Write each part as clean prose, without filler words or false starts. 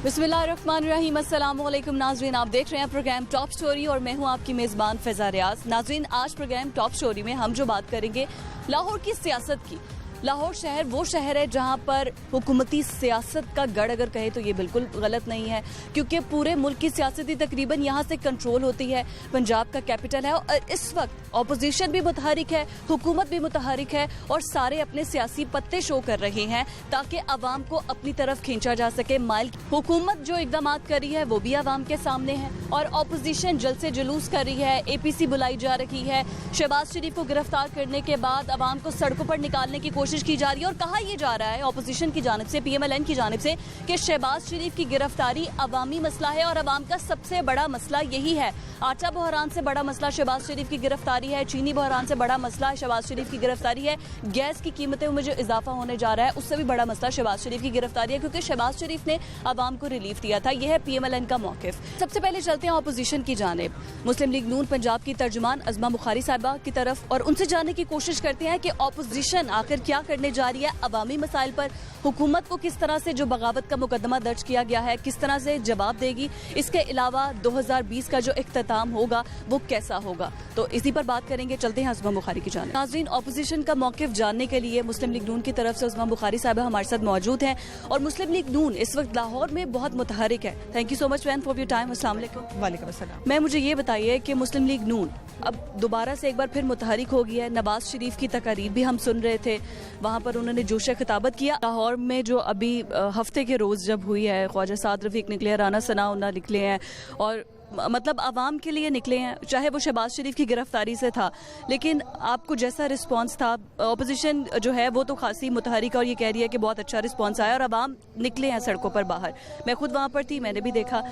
बिस्मिल्लाहिर्रहमानिर्रहीम, अस्सलाम वालेकुम नाज़रीन, आप देख रहे हैं प्रोग्राम टॉप स्टोरी और मैं हूं आपकी मेज़बान फ़िज़ा रियाज। नाज़रीन, आज प्रोग्राम टॉप स्टोरी में हम जो बात करेंगे लाहौर की सियासत की। लाहौर शहर वो शहर है जहां पर हुकूमती सियासत का गढ़ अगर कहे तो ये बिल्कुल गलत नहीं है, क्योंकि पूरे मुल्क की सियासत तकरीबन यहाँ से कंट्रोल होती है। पंजाब का कैपिटल है और इस वक्त ऑपोजिशन भी मुतहरिक है, हुकूमत भी मुतहरिक है और सारे अपने सियासी पत्ते शो कर रहे हैं ताकि अवाम को अपनी तरफ खींचा जा सके। माइल हुकूमत जो इकदाम कर रही है वो भी अवाम के सामने है और ऑपोजिशन जलसे जुलूस कर रही है। APC बुलाई जा रही है। शहबाज शरीफ को गिरफ्तार करने के बाद अवाम को सड़कों पर निकालने की कोशिश की जा रही है और कहा यह जा रहा है ऑपोजिशन की जानिब से, PMLN की जानिब से, कि शहबाज शरीफ की गिरफ्तारी अवामी मसला है और अवाम का सबसे बड़ा मसला यही है। आटा बहरान से बड़ा मसला शहबाज शरीफ की गिरफ्तारी है, चीनी बहरान से बड़ा मसला शहबाज शरीफ की गिरफ्तारी है, गैस की कीमतों में जो इजाफा होने जा रहा है उससे भी बड़ा मसला शहबाज शरीफ की गिरफ्तारी है, क्योंकि शहबाज शरीफ ने अवाम को रिलीफ दिया था। यह है PMLN का मौकिफ। सबसे पहले चलते हैं ऑपोजिशन की जानिब, मुस्लिम लीग नून पंजाब की तर्जुमान अज़मा बुखारी साहिबा की तरफ और उनसे जानने की कोशिश करते हैं कि ऑपोजिशन आखिर क्या करने जा रही है अवामी मसाइल पर। हुकूमत को किस तरह से जो बगावत का मुकदमा दर्ज किया गया है किस तरह से जवाब देगी। इसके अलावा 2020 का जो इख्तिताम होगा वो कैसा होगा, तो इसी पर बात करेंगे। चलते हैं अज़मा बुखारी की जानिब। नाज़रीन, ऑपोजिशन का मौकिफ जानने के लिए मुस्लिम लीग नून की तरफ से अज़मा बुखारी साहिबा हमारे साथ मौजूद हैं और मुस्लिम लीग नून इस वक्त लाहौर में बहुत मुतहरिक है। Thank you so much man for your time. अस्सलाम वालेकुम। वालेकुम अस्सलाम। मैं मुझे ये बताइए कि मुस्लिम लीग नून अब दोबारा से एक बार फिर मुतहरिक हो गया है। नवाज शरीफ की तकारीर भी हम सुन रहे थे, वहाँ पर उन्होंने जोश खिताबत किया। लाहौर में जो अभी हफ्ते के रोज़ जब हुई है, ख्वाजा साद रफ़ीक निकले, राना सनाउल्लाह निकले हैं और मतलब आवाम के लिए निकले हैं, चाहे वो शहबाज शरीफ की गिरफ्तारी से था। लेकिन आपको जैसा रिस्पांस था, ऑपोजिशन जो है वो तो खासी मुतहरिक और ये कह रही है कि बहुत अच्छा रिस्पांस आया और आवाम निकले हैं सड़कों पर बाहर। मैं खुद वहाँ पर थी, मैंने भी देखा।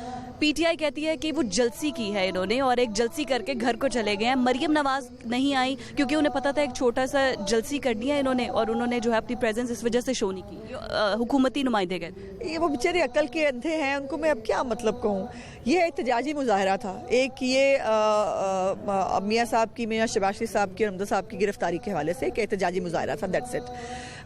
PTI कहती है कि वो जलसी की है इन्होंने और एक जलसी करके घर को चले गए हैं। मरियम नवाज नहीं आई क्योंकि उन्हें पता था एक छोटा सा जलसी करनी है इन्होंने और उन्होंने जो है अपनी प्रेजेंस इस वजह से शो नहीं की। हुकूमती नुमाइंदे गए, ये वो बेचारे अकल के अंधे हैं, उनको मैं अब क्या मतलब कहूँ। ये एहतजाजी मुजाहरा था, एक ये मियाँ साहब की, मियाँ शहबाज शरीफ साहब की और हमजा साहब की गिरफ्तारी के हवाले से एक एहतजाजी मुजाहरा था, दैट्स इट।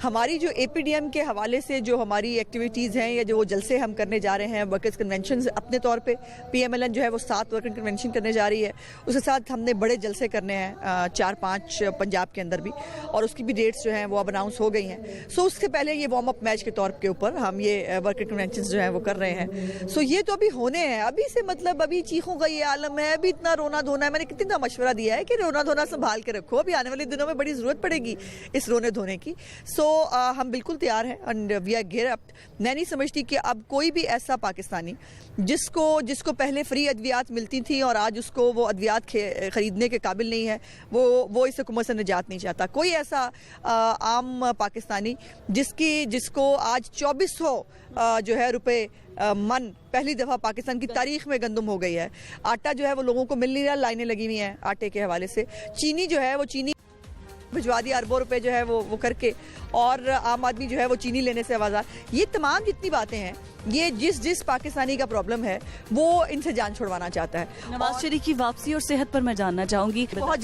हमारी जो APDM के हवाले से जो हमारी एक्टिविटीज़ हैं या जो वो जलसे हम करने जा रहे हैं, वर्कर्स कन्वेंशन अपने तौर पे PMLN जो है वो 7 वर्कर कन्वेंशन करने जा रही है। उसके साथ हमने बड़े जलसे करने हैं 4-5 पंजाब के अंदर भी, और उसकी भी डेट्स जो हैं वो अब अनाउंस हो गई हैं। सो उससे पहले ये वार्म अप मैच के तौर के ऊपर हम ये वर्कर कन्वेंशन जो है वो कर रहे हैं। सो ये तो अभी होने हैं, अभी से मतलब अभी चीखों का ये आलम है, अभी इतना रोना धोना है। मैंने कितना मशवरा दिया है कि रोना धोना संभाल के रखो, अभी आने वाले दिनों में बड़ी ज़रूरत पड़ेगी इस रोने धोने की। सो हम बिल्कुल तैयार हैं and we are gear up. मैं नहीं समझती कि अब कोई भी ऐसा पाकिस्तानी जिसको पहले फ्री अद्वियात मिलती थी और आज उसको वो अद्वियात ख़रीदने के काबिल नहीं है, वो इस हुकूमत से निजात नहीं चाहता। कोई ऐसा आम पाकिस्तानी जिसको आज 2400 जो है रुपए मन पहली दफ़ा पाकिस्तान की तारीख में गंदम हो गई है। आटा जो है वो लोगों को मिल नहीं रहा, लाइनें लगी हुई हैं आटे के हवाले से। चीनी जो है वो चीनी भिजवा दिया अरबों रुपए जो है वो करके, और आम आदमी जो है वो चीनी लेने से आवाज़। ये तमाम जितनी बातें हैं, ये जिस पाकिस्तानी का प्रॉब्लम है वो इनसे जान छुड़वाना चाहता है। नवाज शरीफ की वापसी और सेहत पर मैं जानना चाहूँगी। बहुत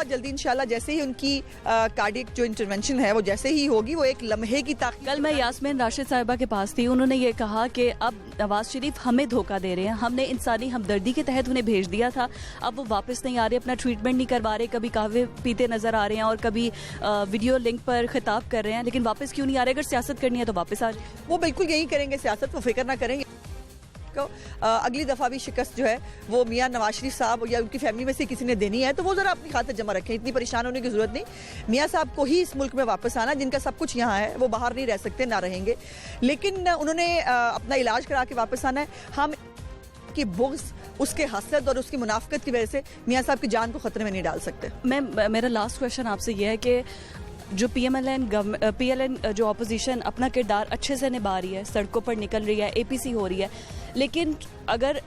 जल्दी इंशाल्लाह, जैसे ही उनकी कार्डियक जो इंटरवेंशन है वो जैसे ही होगी, वो एक लम्हे की ताक़त। कल मैं यास्मीन राशिद साहिबा के पास थी, उन्होंने ये कहा कि अब नवाज शरीफ हमें धोखा दे रहे हैं, हमने इंसानी हमदर्दी के तहत उन्हें भेज दिया था, अब वो वापस नहीं आ रहे, अपना ट्रीटमेंट नहीं करवा रहे, कभी कहवे पीते नजर आ रहे हैं और कभी वीडियो लिंक पर खिताब कर रहे हैं, लेकिन वापस क्यों नहीं आ रहे? अगर सियासत करनी है तो वापस आ जाए। वो बिल्कुल यही करेंगे सियासत, वो फिक्र ना करेंगे। अगली दफ़ा भी शिकस्त जो है वो मियाँ नवाज शरीफ साहब या उनकी फैमिली में से किसी ने देनी है तो वो ज़रा अपनी खातिर जमा रखें, इतनी परेशान होने की ज़रूरत नहीं। मियाँ साहब को ही इस मुल्क में वापस आना, जिनका सब कुछ यहाँ है, वो बाहर नहीं रह सकते, ना रहेंगे, लेकिन उन्होंने अपना इलाज करा के वापस आना है। हम की बुग़्ज़, उसके हसद और उसकी मुनाफ़कत की वजह से मियाँ साहब की जान को ख़तरे में नहीं डाल सकते। मेरा लास्ट क्वेश्चन आपसे यह है कि जो PMLN जो ऑपोजिशन अपना किरदार अच्छे से निभा रही है, सड़कों पर निकल रही है, APC हो रही है, लेकिन अगर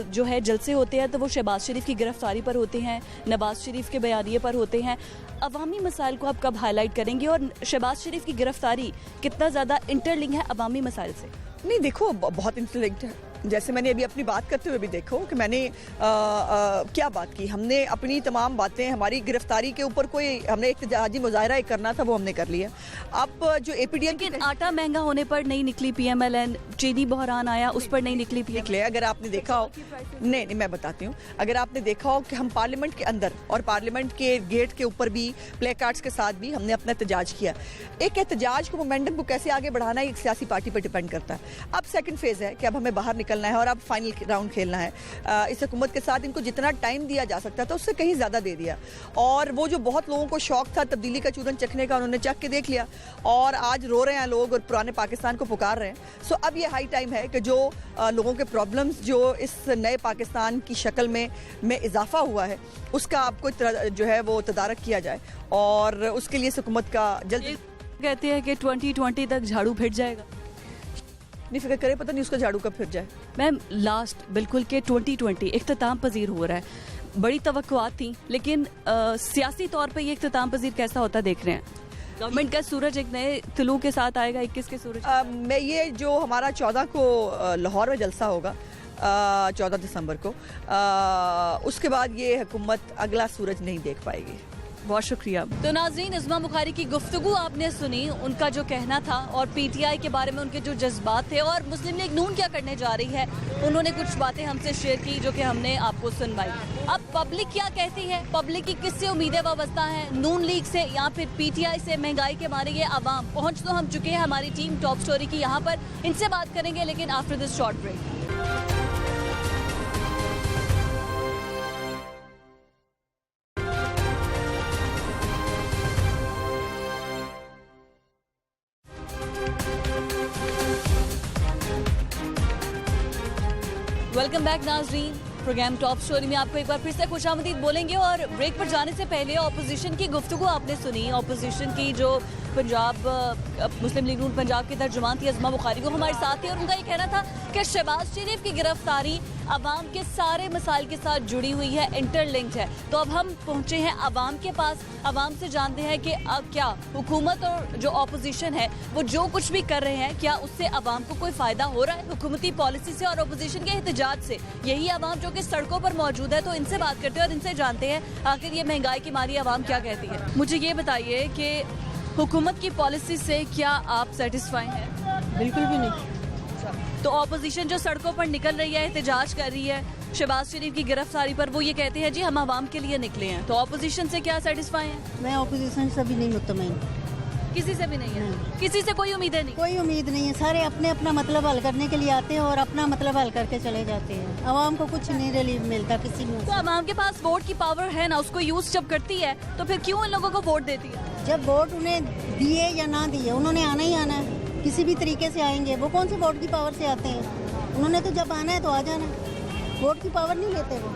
जो है जलसे होते हैं तो वो शहबाज शरीफ की गिरफ्तारी पर होते हैं, नवाज शरीफ के बयानिए पर होते हैं। अवामी मसाइल को आप कब हाईलाइट करेंगे और शहबाज शरीफ की गिरफ्तारी कितना ज़्यादा इंटरलिंक है अवामी मसाइल से? नहीं, देखो बहुत इंटरलिंक्ड है। जैसे मैंने अभी अपनी बात करते हुए भी देखो कि मैंने क्या बात की, हमने अपनी तमाम बातें, हमारी गिरफ्तारी के ऊपर कोई हमने एहतजाजी मुजाहरा करना था वो हमने कर लिया। अब जो एपीडीएम लेकिन आटा महंगा होने पर नहीं निकली पीएमएलएन, चीनी बहरान आया उस पर नहीं निकली निकले। अगर आपने देखा हो, नहीं मैं बताती हूँ, अगर आपने देखा हो कि हम पार्लियामेंट के अंदर और पार्लियामेंट के गेट के ऊपर भी प्ले कार्ड्स के साथ भी हमने अपना एहतजाज किया। एक एहतजाज को, मोमेंटम को कैसे आगे बढ़ाना है एक सियासी पार्टी पर डिपेंड करता है। अब सेकंड फेज है कि अब हमें बाहर निकलना है और अब फाइनल राउंड खेलना है। इस हुकूमत के साथ इनको जितना टाइम दिया जा सकता था उससे कहीं ज़्यादा दे दिया, और वो जो बहुत लोगों को शौक था तब्दीली का चूरन चखने का, उन्होंने चख के देख लिया और आज रो रहे हैं लोग और पुराने पाकिस्तान को पुकार रहे हैं। सो अब ये हाई टाइम है कि जो लोगों के प्रॉब्लम्स जो इस नए पाकिस्तान की शक्ल में इजाफा हुआ है उसका आपको जो है वो तदारक किया जाए, और उसके लिए हुकूमत का जल्द कहते हैं कि 2020 तक झाड़ू फिर जाएगा। नहीं फिक्र करे, पता नहीं उसका झाड़ू कब फिर जाए। मैम लास्ट बिल्कुल के 2020 इख्तिताम पजीर हो रहा है, बड़ी तवक्कुआत थी, लेकिन सियासी तौर पे ये इख्तिताम पजीर कैसा होता देख रहे हैं? गवर्नमेंट का सूरज एक नए तुलू के साथ आएगा, 21 के सूरज। मैं ये जो हमारा 14 को लाहौर में जलसा होगा, 14 दिसंबर को, उसके बाद ये हुकूमत अगला सूरज नहीं देख पाएगी। बहुत शुक्रिया। तो नाज़रीन, इस्मा बुखारी की गुफ्तगू आपने सुनी, उनका जो कहना था और पीटीआई के बारे में उनके जो जज्बात थे और मुस्लिम लीग नून क्या करने जा रही है, उन्होंने कुछ बातें हमसे शेयर की जो कि हमने आपको सुनवाई। अब पब्लिक क्या कहती है, पब्लिक की किससे उम्मीदें वाबस्ता हैं, नून लीग से या फिर पीटीआई से? महंगाई के मारे ये आवाम पहुँच तो हम चुके हैं हमारी टीम टॉप स्टोरी की यहाँ पर, इनसे बात करेंगे लेकिन after this short break. Welcome back नाजरीन, प्रोग्राम टॉप स्टोरी में आपको एक बार फिर से खुशामदीद बोलेंगे। और ब्रेक पर जाने से पहले ऑपोजिशन की गुफ्तगू आपने सुनी, ऑपोजिशन की जो पंजाब मुस्लिम लीग नून पंजाब की तर्जुमान थी इस्मा बुखारी, को हमारे साथ थी और उनका ये कहना था कि शहबाज शरीफ की गिरफ्तारी अवाम के सारे मसाइल के साथ जुड़ी हुई है, इंटरलिंक्ड है। तो अब हम पहुंचे हैं अवाम के पास, अवाम से जानते हैं कि अब क्या हुकूमत और जो ऑपोजिशन है वो जो कुछ भी कर रहे हैं, क्या उससे अवाम को कोई फायदा हो रहा है हुकूमती पॉलिसी से और ऑपोजिशन के एहतजाज से? यही अवाम जो कि सड़कों पर मौजूद है, तो इनसे बात करते हैं और इनसे जानते हैं आखिर ये महंगाई की मारी अवाम क्या कहती है। मुझे ये बताइए कि हुकूमत की पॉलिसी से क्या आप सेटिस्फाई हैं? बिल्कुल भी नहीं। तो ऑपोजिशन जो सड़कों पर निकल रही है, एहतजाज कर रही है शहबाज शरीफ की गिरफ्तारी पर, वो ये कहते हैं जी हम आवाम के लिए निकले हैं, तो ऑपोजिशन से क्या सेटिस्फाई हैं? मैं ऑपोजिशन से भी नहीं मुतमईन, किसी से भी नहीं है, किसी से कोई उम्मीदें नहीं? कोई उम्मीद नहीं है। सारे अपने अपना मतलब हल करने के लिए आते हैं और अपना मतलब हल करके चले जाते हैं। आवाम को कुछ नहीं रिलीफ मिलता किसी में। तो आवाम के पास वोट की पावर है ना, उसको यूज जब करती है तो फिर क्यों इन लोगों को वोट देती है? जब वोट उन्हें दिए या ना दिए, उन्होंने आना ही आना है, किसी भी तरीके से आएंगे। वो कौन से वोट की पावर से आते हैं? उन्होंने तो जब आना है तो आ जाना है, वोट की पावर नहीं लेते वो।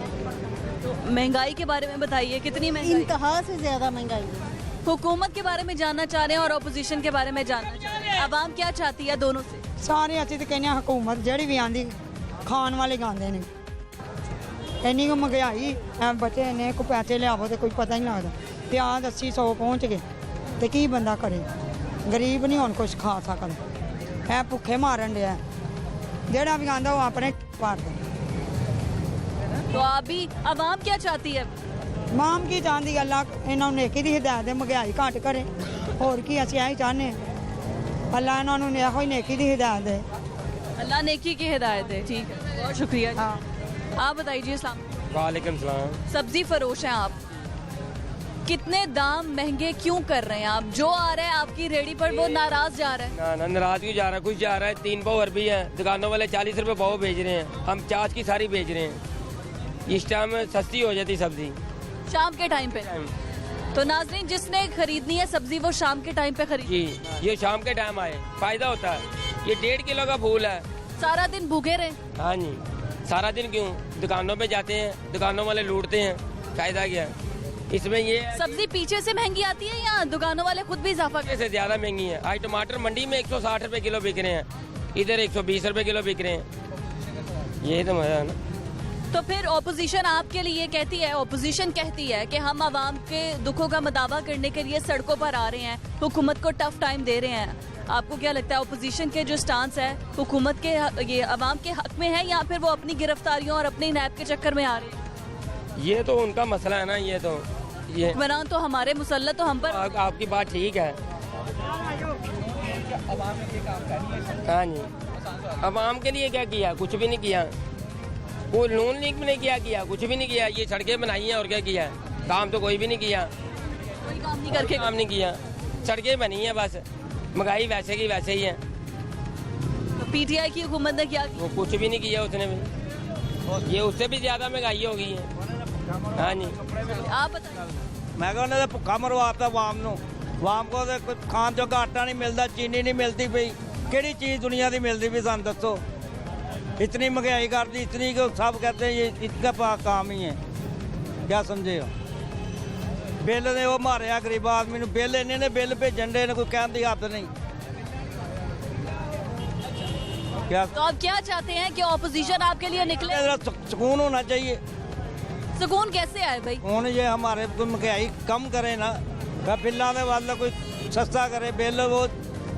तो महंगाई के बारे में बताइए, कितनी महंगाई? इंतहा से ज्यादा महंगाई है। हुकूमत के बारे में जानना चाह रहे हैं और ऑपोजिशन के बारे में जानना चाह रहे हैं, आवाम क्या चाहती है दोनों से? ਸਾਰੇ ਅਸੀਂ ਤਾਂ ਕਹਿੰਦੇ ਹਾਂ ਹਕੂਮਤ ਜਿਹੜੀ ਵੀ ਆਂਦੀ ਖਾਣ ਵਾਲੇ ਗਾਉਂਦੇ ਨੇ। ਇੰਨੀ ਕੁ ਮਹਿੰਗਾਈ ਬੱਚੇ ਨੇ ਕੋਈ ਪੈਸੇ ਲਿਆਵੋ ਤੇ ਕੋਈ ਪਤਾ ਹੀ ਨਹੀਂ ਲੱਗਦਾ। ਪਿਆਜ਼ 80-100 ਪਹੁੰਚ ਗਏ ਤੇ ਕੀ ਬੰਦਾ ਕਰੇ? ਗਰੀਬ ਨਹੀਂ ਹੁਣ ਕੁਝ ਖਾ ਸਕਦਾ, ਭੁੱਖੇ ਮਾਰਨ ਡਿਆ। ਜਿਹੜਾ ਵੀ ਆਂਦਾ ਉਹ ਆਪਣੇ ਪਾਰਦਾ। तो अभी आवाम क्या चाहती है? ਮਾਮ ਕੀ ਚਾਹੁੰਦੀ ਅੱਲਾ ਇਹਨਾਂ ਨੂੰ ਨੇਕੀ ਦੀ ਹਦਾਇਤ ਦੇ, ਮਹਿੰਗਾਈ ਘੱਟ ਕਰੇ। ਹੋਰ ਕੀ ਅਸੀਂ ਇਹੀ ਚਾਹੁੰਦੇ ਹਾਂ, ਅੱਲਾ ਇਹਨਾਂ ਨੂੰ ਇਹੋ ਹੀ ਨੇਕੀ ਦੀ ਹਦਾਇਤ ਦੇ। अल्लाह नेकी की हिदायत है। ठीक है, बहुत शुक्रिया जी। हाँ। आप बताइए। अस्सलाम वालेकुम सलाम। सब्जी फरोश हैं आप, कितने दाम महंगे क्यों कर रहे हैं आप? जो आ रहा है आपकी रेडी पर वो नाराज जा रहा है। ना ना नाराज क्यों जा रहा है? कुछ जा रहा है। 3 पाव अरबी है, दुकानों वाले 40 रुपए पाव बेच रहे हैं, हम 50 की सारी बेच रहे हैं। इस टाइम सस्ती हो जाती सब्जी शाम के टाइम पे। तो नाजरीन, जिसने खरीदनी है सब्जी वो शाम के टाइम पे खरीद। जी, ये शाम के टाइम आए, फायदा होता है। ये 1.5 किलो का फूल है। सारा दिन भूखे रहे? हाँ जी, सारा दिन क्यों? दुकानों पे जाते हैं, दुकानों वाले लूटते हैं, फायदा क्या है इसमें? ये सब्जी पीछे से महंगी आती है या दुकानों वाले खुद भी इजाफा करते से ज्यादा महंगी है। आज टमाटर मंडी में 160 रुपए किलो बिक रहे हैं, इधर 120 रुपए किलो बिक रहे हैं। यही तो मजा है ना। तो फिर ऑपोजिशन आपके लिए कहती है, ऑपोजिशन कहती है कि हम आवाम के दुखों का मदावा करने के लिए सड़कों पर आ रहे हैं, हुकूमत को टफ टाइम दे रहे हैं, आपको क्या लगता है ओपोजिशन के जो स्टांस है हुकूमत के ये अवाम के हक में है या फिर वो अपनी गिरफ्तारियों और अपने नैब के चक्कर में आ रहे हैं? ये तो उनका मसला है ना, ये हुक्मरान तो हमारे मुसल्लत तो हम पर आपकी बात ठीक है। हाँ जी, अवाम के लिए क्या किया? कुछ भी नहीं किया। कोई नून लीग में नहीं किया, कुछ भी नहीं किया। ये सड़कें बनाई हैं और क्या किया? काम तो कोई भी नहीं किया, कोई काम नहीं करके काम नहीं किया। सड़कें बनी हैं बस, महंगाई वैसे की वैसे ही है। तो पीटीआई की हुकूमत ने क्या किया? वो कुछ भी नहीं किया उसने भी, ये उससे भी ज्यादा महंगाई हो गई है। हाँ जी, आप बताइए। मैं कहना भुखा मरवाता आवाम ਨੂੰ ਆਵਾਮ ਕੋ ਤੇ ਕੋਈ ਖਾਣ ਜੋਗਾ ਆਟਾ ਨਹੀਂ ਮਿਲਦਾ, ਚੀਨੀ ਨਹੀਂ ਮਿਲਦੀ ਪਈ, ਕਿਹੜੀ ਚੀਜ਼ ਦੁਨੀਆ ਦੀ ਮਿਲਦੀ ਵੀ ਸਾਨੂੰ ਦੱਸੋ। इतनी महंगाई कर दी, इतनी कि सब कहते हैं ये इनका काम ही है, क्या समझे हो। बिल ने वो मारे गरीब आदमी ਨੂੰ बिल इन्ने ने बिल भेजन दे कोई कहने की हद नहीं। क्या तो आप क्या चाहते हैं कि ऑपोजिशन आपके लिए निकले? सुकून होना चाहिए। सुकून कैसे आए भाई? ਹੁਣ ये हमारे कोई महंगाई कम करे ना, बिलों के वाल कोई सस्ता करे बिल, वो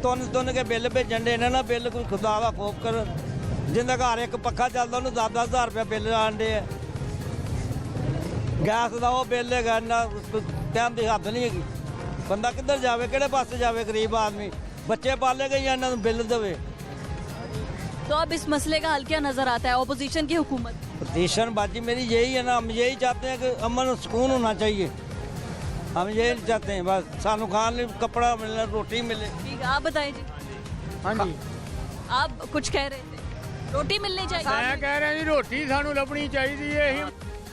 तुन के बिल भेजन दे ना बिल कोई खुदा का खौफ कर। जिंदा घर एक पक्खा चलता उन्होंने 10-10 हज़ार रुपया बिल आन डे है। गैस का वो बिल है इन्ना कहने की हद नहीं हैगी। बंदा किधर जाए, किहड़े पासे जाए गरीब आदमी, बच्चे पाले गए इन्हों बिल देवे। तो अब इस मसले का हल क्या नजर आता है ऑपोजिशन की हुकूमत? पोजीशन बाजी मेरी यही है ना, हम यही चाहते हैं कि अमन और सुकून होना चाहिए। हम यही चाहते हैं बस, सानू खाने कपड़ा मिले, रोटी मिले। ठीक है, आप बताएं जी। हाँ जी, आप कुछ कह रहे थे, रोटी मिलनी चाहिए। मैं कह रहा जी रोटी सानू लभनी चाहिए।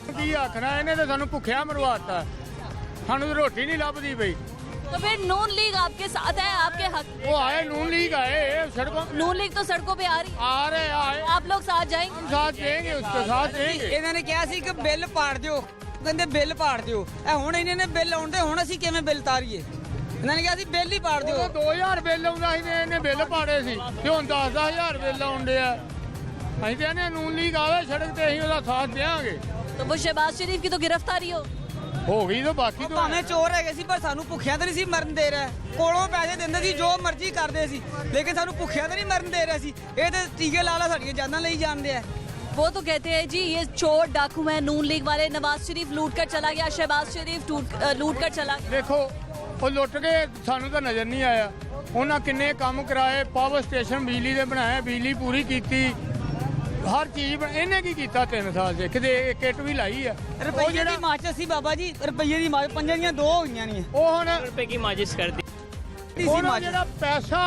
की आखना इन्हें तो सानू भुखिया मरवाता, सानू तो रोटी नहीं लभदी पई। तो फिर नून लीग आपके साथ है, आपके हक। वो आए नून लीग आए सड़कों, नून लीग तो सड़कों पे आ रही है, आ रहे आए, आप लोग साथ जाएंगे? हम साथ देंगे, उसके साथ देंगे। ਇਹਨਾਂ ਨੇ ਕਿਹਾ ਸੀ ਕਿ ਬਿੱਲ ਪਾੜ ਦਿਓ, ਕਹਿੰਦੇ ਬਿੱਲ ਪਾੜ ਦਿਓ। ਇਹ ਹੁਣ ਇਹਨਾਂ ਨੇ ਬਿੱਲ ਆਉਂਦੇ, ਹੁਣ ਅਸੀਂ ਕਿਵੇਂ ਬਿੱਲ ਤਾਰੀਏ? ਇਹਨਾਂ ਨੇ ਕਿਹਾ ਸੀ ਬਿੱਲ ਹੀ ਪਾੜ ਦਿਓ। ਉਹ 2000 ਬਿੱਲ ਆਉਂਦਾ ਸੀ ਤੇ ਇਹਨੇ ਬਿੱਲ ਪਾੜੇ ਸੀ ਤੇ ਹੁਣ 10,000 ਬਿੱਲ ਆਉਂਦੇ ਆ। ਅਸੀਂ ਤੇ ਇਹਨੇ ਨੂਨ ਲੀਗ ਆਵੇ ਸੜਕ ਤੇ ਅਸੀਂ ਉਹਦਾ ਸਾਥ ਦੇਵਾਂਗੇ। तो वो शहबाज शरीफ की तो गिरफ्तारी ਹੋ ਗਈ ਤਾਂ ਬਾਕੀ ਤਾਂ ਭਾਵੇਂ ਚੋਰ ਹੈਗੇ ਸੀ ਪਰ ਸਾਨੂੰ ਭੁੱਖਿਆਂ ਤੇ ਨਹੀਂ ਸੀ ਮਰਨ ਦੇ ਰਿਹਾ। ਕੋਲੋਂ ਪੈਸੇ ਦਿੰਦੇ ਸੀ, ਜੋ ਮਰਜ਼ੀ ਕਰਦੇ ਸੀ, ਲੇਕਿਨ ਸਾਨੂੰ ਭੁੱਖਿਆਂ ਤੇ ਨਹੀਂ ਮਰਨ ਦੇ ਰਿਹਾ ਸੀ। ਇਹ ਤੇ ਟੀਕੇ ਲਾ ਲਾ ਸਾਡੀਆਂ ਜਾਨਾਂ ਲਈ ਜਾਂਦੇ ਆ। वो तो कहते हैं जी ये चोर डाकू है नून लीग वाले। नवाज शरीफ लूट कर चला गया, शहबाज शरीफ लूट कर चला गया। ਦੇਖੋ ਉਹ ਲੁੱਟ ਕੇ ਸਾਨੂੰ ਤਾਂ ਨਜ਼ਰ ਨਹੀਂ ਆਇਆ। ਉਹਨਾਂ ਕਿੰਨੇ ਕੰਮ ਕਰਾਏ, ਪਾਵਰ ਸਟੇਸ਼ਨ ਬਿਜਲੀ ਦੇ ਬਣਾਏ, ਬਿਜਲੀ ਪੂਰੀ ਕੀਤੀ, ਹਰ ਚੀਜ਼ ਇਹਨੇ ਕੀ ਕੀਤਾ 3 ਸਾਲ 'ਚ? ਕਿਤੇ ਕਿੱਟ ਵੀ ਲਾਈ ਆ। ਰੁਪਈਏ ਦੀ ਮਾਚਸ ਸੀ ਬਾਬਾ ਜੀ, ਰੁਪਈਏ ਦੀ ਮਾਚ ਪੰਜਾਂ ਦੀਆਂ 2 ਹੋਈਆਂ ਨੇ। ਉਹ ਹੁਣ रुपए की माजिश कर दी। ਉਹਨਾਂ ਜਿਹੜਾ ਪੈਸਾ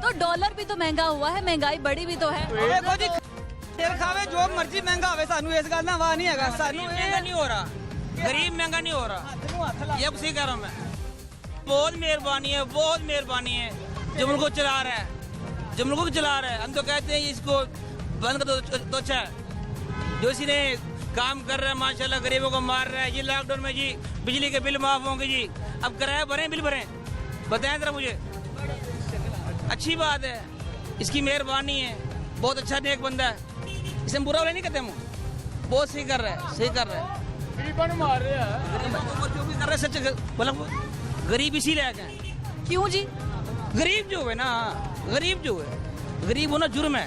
तो डॉलर भी तो महंगा हुआ है, महंगाई बढ़ी भी तो है। ਦੇਖੋ ਜੀ ਸਿਰ ਖਾਵੇ ਜੋ ਮਰਜ਼ੀ ਮਹਿੰਗਾ ਹੋਵੇ, ਸਾਨੂੰ ਇਸ ਗੱਲ ਦਾ ਵਾਹ ਨਹੀਂ ਹੈਗਾ। ਸਾਨੂੰ महंगा नहीं हो रहा, गरीब महंगा नहीं हो रहा। ये सही कह रहा हूँ मैं। बहुत मेहरबानी है, बहुत मेहरबानी है जो मुल्क को चला रहा है, जो मुल्क को चला रहा है। हम तो कहते हैं इसको बंद कर दो तो अच्छा है। जो इसी ने काम कर रहा है माशाल्लाह, गरीबों को मार रहा है। ये लॉकडाउन में जी बिजली के बिल माफ होंगे जी, अब किराया भरें बिल भरें, बताएं जरा मुझे। अच्छी बात है, इसकी मेहरबानी है, बहुत अच्छा नेक बंदा है, इसे बुरा वाला नहीं कहते हम। बहुत सही कर रहा है, सही कर रहा है। ਗਰੀਬਾਂ ਨੂੰ ਮਾਰ ਰਿਹਾ ਹੈ। गरीबों को जो भी कर रहा है सच मतलब गरीब इसी लायक है। क्यों जी? गरीब जो है ना, गरीब जो है, गरीब होना जुर्म है,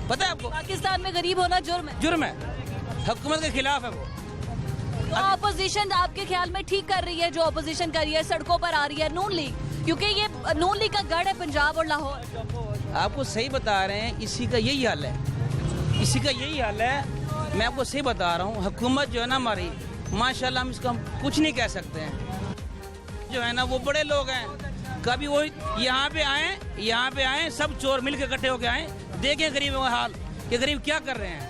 पता है आपको? पाकिस्तान में गरीब होना जुर्म है। जुर्म है, हुकूमत के खिलाफ है वो। तो ऑपोजिशन आपके ख्याल में ठीक कर रही है जो ऑपोजिशन कर रही है, सड़कों पर आ रही है नून लीग, क्योंकि ये नून लीग का गढ़ है पंजाब और लाहौर। आपको सही बता रहे हैं, इसी का यही हाल है, इसी का यही हाल है। मैं आपको सही बता रहा हूँ, हुकूमत जो है ना हमारी माशाल्लाह, हम इसका कुछ नहीं कह सकते हैं। जो है ना वो बड़े लोग हैं, कभी वो यहाँ पे आए सब चोर मिल के इकट्ठे होके आए, देखें गरीबों का हाल कि गरीब क्या कर रहे हैं।